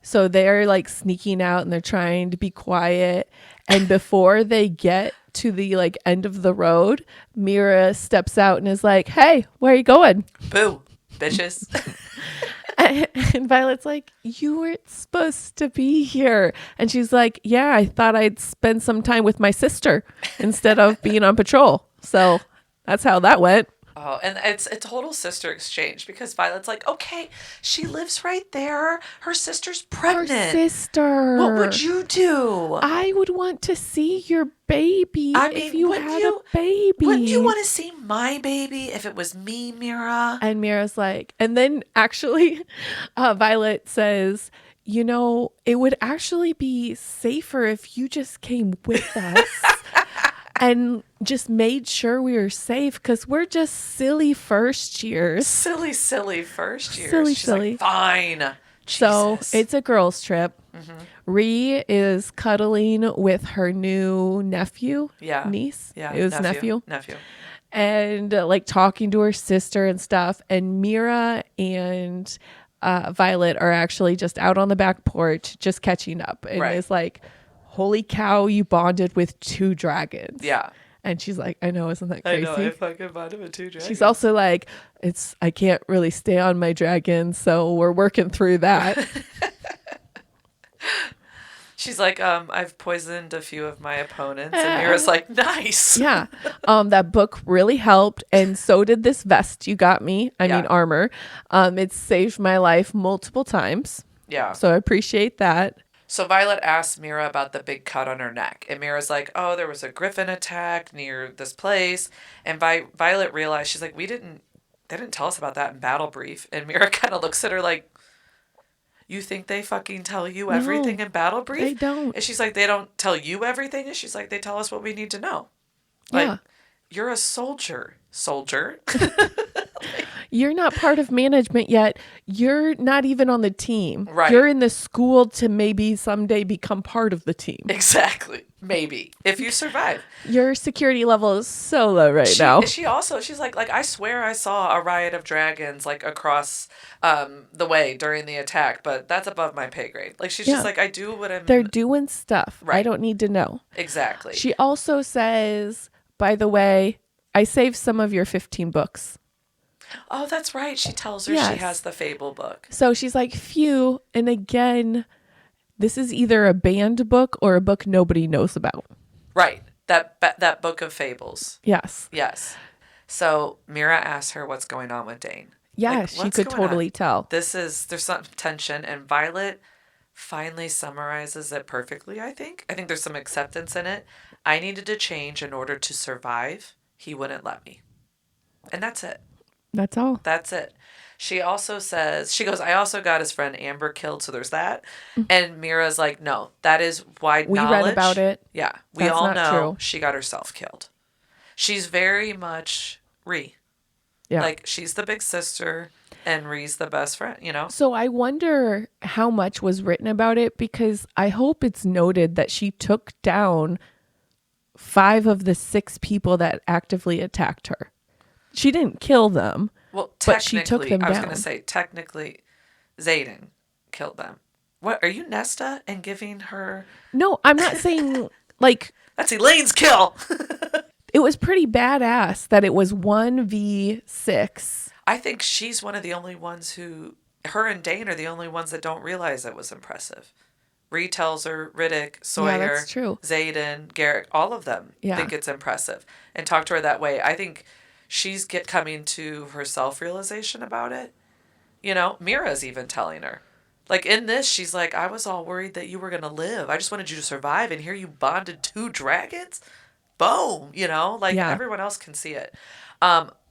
So they're like sneaking out and they're trying to be quiet. And before they get to the like end of the road, Mira steps out and is like, hey, where are you going? Boo, bitches. And Violet's like, you weren't supposed to be here. And she's like, yeah, I thought I'd spend some time with my sister instead of being on patrol. So that's how that went. Oh, and it's a total sister exchange because Violet's like, okay, she lives right there. Her sister's Her pregnant. sister. What would you do? I would want to see your baby if you had a baby. Wouldn't you want to see my baby if it was me, Mira? And Mira's like, and then actually, Violet says, you know, it would actually be safer if you just came with us. And just made sure we were safe because we're just silly first years. Silly first years. Silly, She's silly. like, fine. So Jesus. it's a girls' trip. Ree is cuddling with her new nephew. Yeah. Niece. Yeah. It was nephew. Nephew. And like talking to her sister and stuff. And Mira and Violet are actually just out on the back porch, just catching up. And Right. it's like, holy cow, you bonded with 2 dragons. Yeah. And she's like, I know, isn't that crazy? I know, I fucking bonded with 2 dragons. She's also like, I can't really stay on my dragon, so we're working through that. She's like, I've poisoned a few of my opponents. And Mira's like, nice. Yeah. That book really helped. And so did this vest you got me. I mean, armor. It's saved my life multiple times. Yeah. So I appreciate that. So Violet asks Mira about the big cut on her neck. And Mira's like, oh, there was a griffin attack near this place. And Violet realized, she's like, they didn't tell us about that in Battle Brief. And Mira kind of looks at her like, you think they fucking tell you everything in Battle Brief? They don't. And she's like, they don't tell you everything? And she's like, they tell us what we need to know. Like, Yeah. you're a soldier. You're not part of management yet. You're not even on the team. Right. You're in the school to maybe someday become part of the team. Exactly. Maybe. If you survive. Your security level is so low now. She's like, I swear I saw a riot of dragons like across the way during the attack, but that's above my pay grade. Like, she's just like, I do what I'm... They're doing stuff. Right. I don't need to know. Exactly. She also says, by the way, I saved some of your 15 books. Oh, that's right. She tells her Yes. she has the Fable book. So she's like, phew. And again, this is either a banned book or a book nobody knows about. Right. That book of fables. Yes. Yes. So Mira asks her what's going on with Dain. Yeah, Like, she what's could going totally on? tell. There's some tension, and Violet finally summarizes it perfectly, I think. I think there's some acceptance in it. I needed to change in order to survive. He wouldn't let me. And that's it. That's all. That's it. She also says, she goes, I also got his friend Amber killed, so there's that. And Mira's like, no, that is wide We knowledge. read about it. Yeah, we That's all not know true. she got herself killed. She's very much Ree. Yeah. Like, she's the big sister and Ree's the best friend, you know? So I wonder how much was written about it, because I hope it's noted that she took down 5 of the 6 people that actively attacked her. She didn't kill them. Well, but she took them I was down. going to say, technically, Xaden killed them. What, are you Nesta and giving her... No, I'm not saying, like... That's Elaine's kill! It was pretty badass that it was 1v6. I think she's one of the only ones who... Her and Dain are the only ones that don't realize it was impressive. Ree tells her, Riddick, Sawyer, that's true. Xaden, Garrett, all of them think it's impressive. And talk to her that way. I think she's coming to her self-realization about it. You know, Mira's even telling her. Like, in this, she's like, I was all worried that you were going to live. I just wanted you to survive, and here you bonded 2 dragons? Boom! You know? Like, everyone else can see it.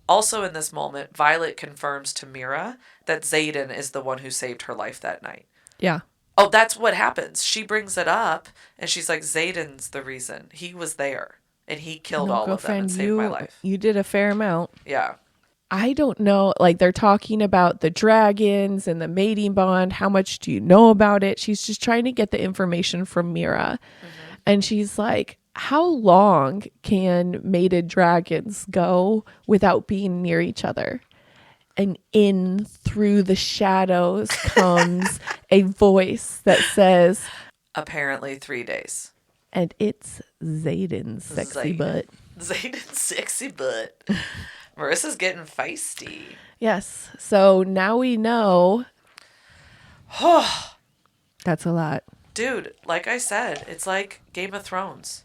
Also in this moment, Violet confirms to Mira that Xaden is the one who saved her life that night. Yeah. Oh, that's what happens. She brings it up, and she's like, Xaden's the reason. He was there, and he killed all of them and saved my life. You did a fair amount. Yeah. I don't know. Like, they're talking about the dragons and the mating bond. How much do you know about it? She's just trying to get the information from Mira. Mm-hmm. And she's like, how long can mated dragons go without being near each other? And in through the shadows comes a voice that says, apparently 3 days. And it's Xaden's sexy butt. Xaden's sexy butt. Marissa's getting feisty. Yes. So now we know. That's a lot. Dude, like I said, it's like Game of Thrones.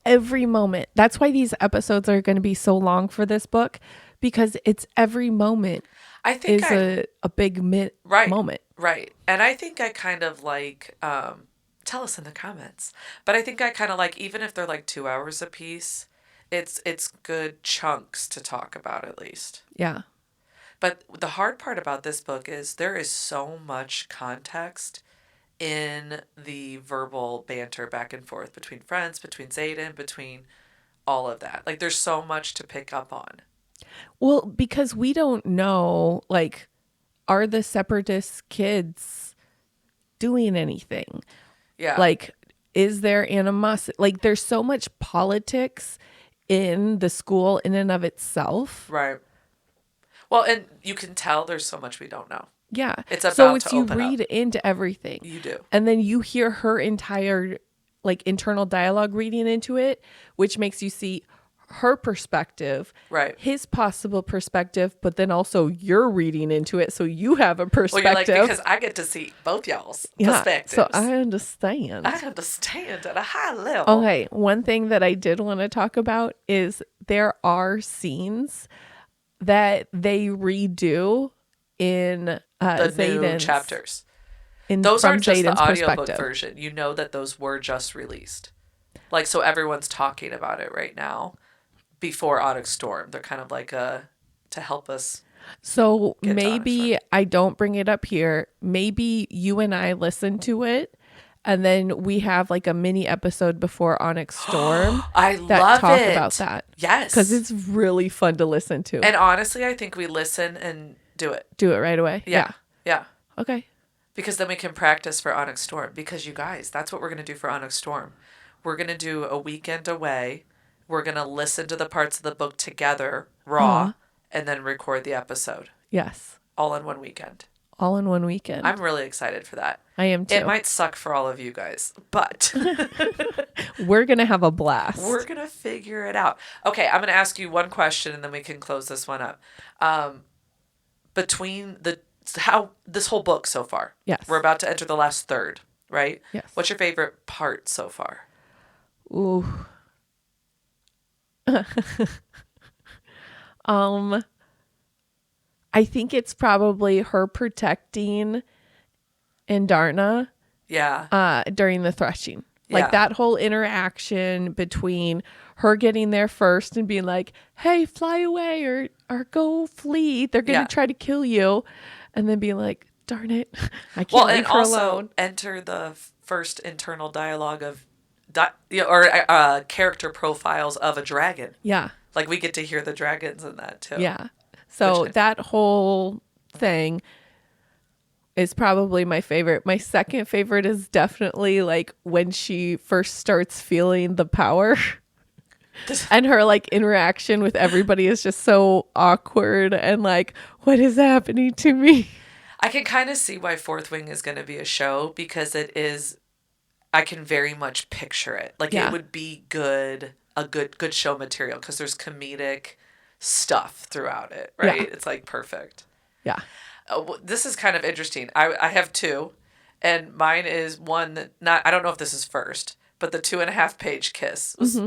every moment. That's why these episodes are going to be so long for this book, because it's every moment I think is a big moment. Right. And I think I kind of like, tell us in the comments, but I think I kind of like, even if they're like 2 hours a piece, it's good chunks to talk about at least. Yeah. But the hard part about this book is there is so much context in the verbal banter back and forth between friends, between Xaden, between all of that. Like, there's so much to pick up on. Well, because we don't know, like, are the separatist kids doing anything? Yeah. Like, is there animosity? Like, there's so much politics in the school in and of itself. Right. Well, and you can tell there's so much we don't know. Yeah. It's about so it's to you open read up. into everything. You do. And then you hear her entire like internal dialogue reading into it, which makes you see her perspective, right? His possible perspective, but then also you're reading into it, so you have a perspective. Well, you're like, because I get to see both y'all's perspectives. So I understand. I understand at a high level. Okay, one thing that I did want to talk about is there are scenes that they redo in the Xaden's new chapters. Those aren't just the audiobook version. You know that those were just released. Like, so everyone's talking about it right now before Onyx Storm. They're kind of like to help us. So maybe I don't bring it up here. Maybe you and I listen to it, and then we have like a mini episode before Onyx Storm. I love talk it. about that. Yes. Because it's really fun to listen to. And honestly, I think we listen and do it. Do it right away. Yeah. Yeah. Okay. Because then we can practice for Onyx Storm. Because you guys, that's what we're going to do for Onyx Storm. We're going to do a weekend away. We're going to listen to the parts of the book together, raw, and then record the episode. Yes. All in one weekend. All in one weekend. I'm really excited for that. I am too. It might suck for all of you guys, but we're going to have a blast. We're going to figure it out. Okay, I'm going to ask you one question and then we can close this one up. Between how this whole book so far. Yes. We're about to enter the last third, right? Yes. What's your favorite part so far? Ooh. I think it's probably her protecting Andarna. Yeah. During the threshing. Like that whole interaction between her getting there first and being like, hey, fly away or go flee. They're going to try to kill you. And then being like, darn it. I can't leave her alone. Enter the first internal dialogue of character profiles of a dragon. Yeah. Like we get to hear the dragons in that too. Yeah. So that whole thing is probably my favorite. My second favorite is definitely like when she first starts feeling the power and her like interaction with everybody is just so awkward and like, what is happening to me? I can kind of see why Fourth Wing is going to be a show because it is, I can very much picture it. Like it would be good show material because there's comedic stuff throughout it, right? Yeah. It's like perfect. Yeah. This is kind of interesting. I have two, and mine is one that I don't know if this is first, but the 2.5-page kiss was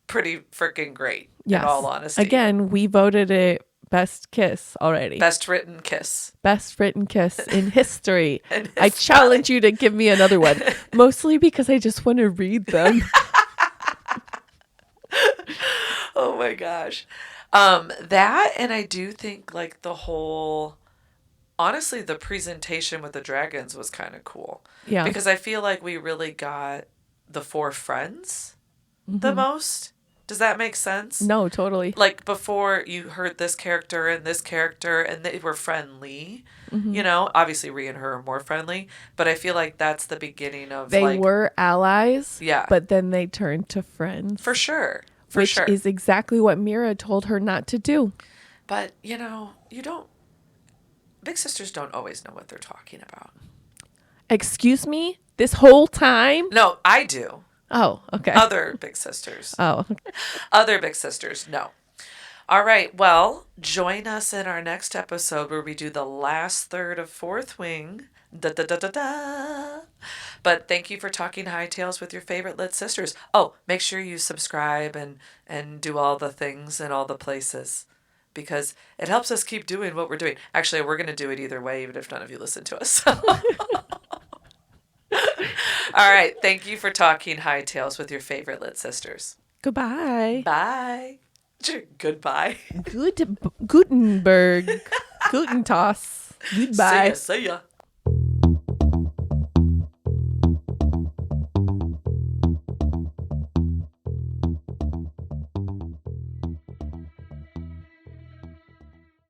pretty freaking great. Yes. In all honesty. Again, we voted it best kiss already. Best written kiss. Best written kiss in history. I challenge you to give me another one, mostly because I just want to read them. Oh my gosh. That, and I do think like the whole, honestly, the presentation with the dragons was kind of cool. Yeah. Because I feel like we really got the four friends the most. Does that make sense? No, totally. Like before you heard this character and they were friendly. You know, obviously Rhea and her are more friendly, but I feel like that's the beginning of they were allies. Yeah. But then they turned to friends. For sure. Which is exactly what Mira told her not to do. But, you know, big sisters don't always know what they're talking about. Excuse me? This whole time? No, I do. Oh, okay. Other big sisters. Oh. Other big sisters, no. All right. Well, join us in our next episode where we do the last third of Fourth Wing. Da da da da da. But thank you for talking high tales with your favorite lit sisters. Oh, make sure you subscribe and do all the things in all the places because it helps us keep doing what we're doing. Actually, we're going to do it either way, even if none of you listen to us. All right. Thank you for talking high tales with your favorite lit sisters. Goodbye. Bye. Goodbye. Gutenberg. Gutentos. Goodbye. See ya.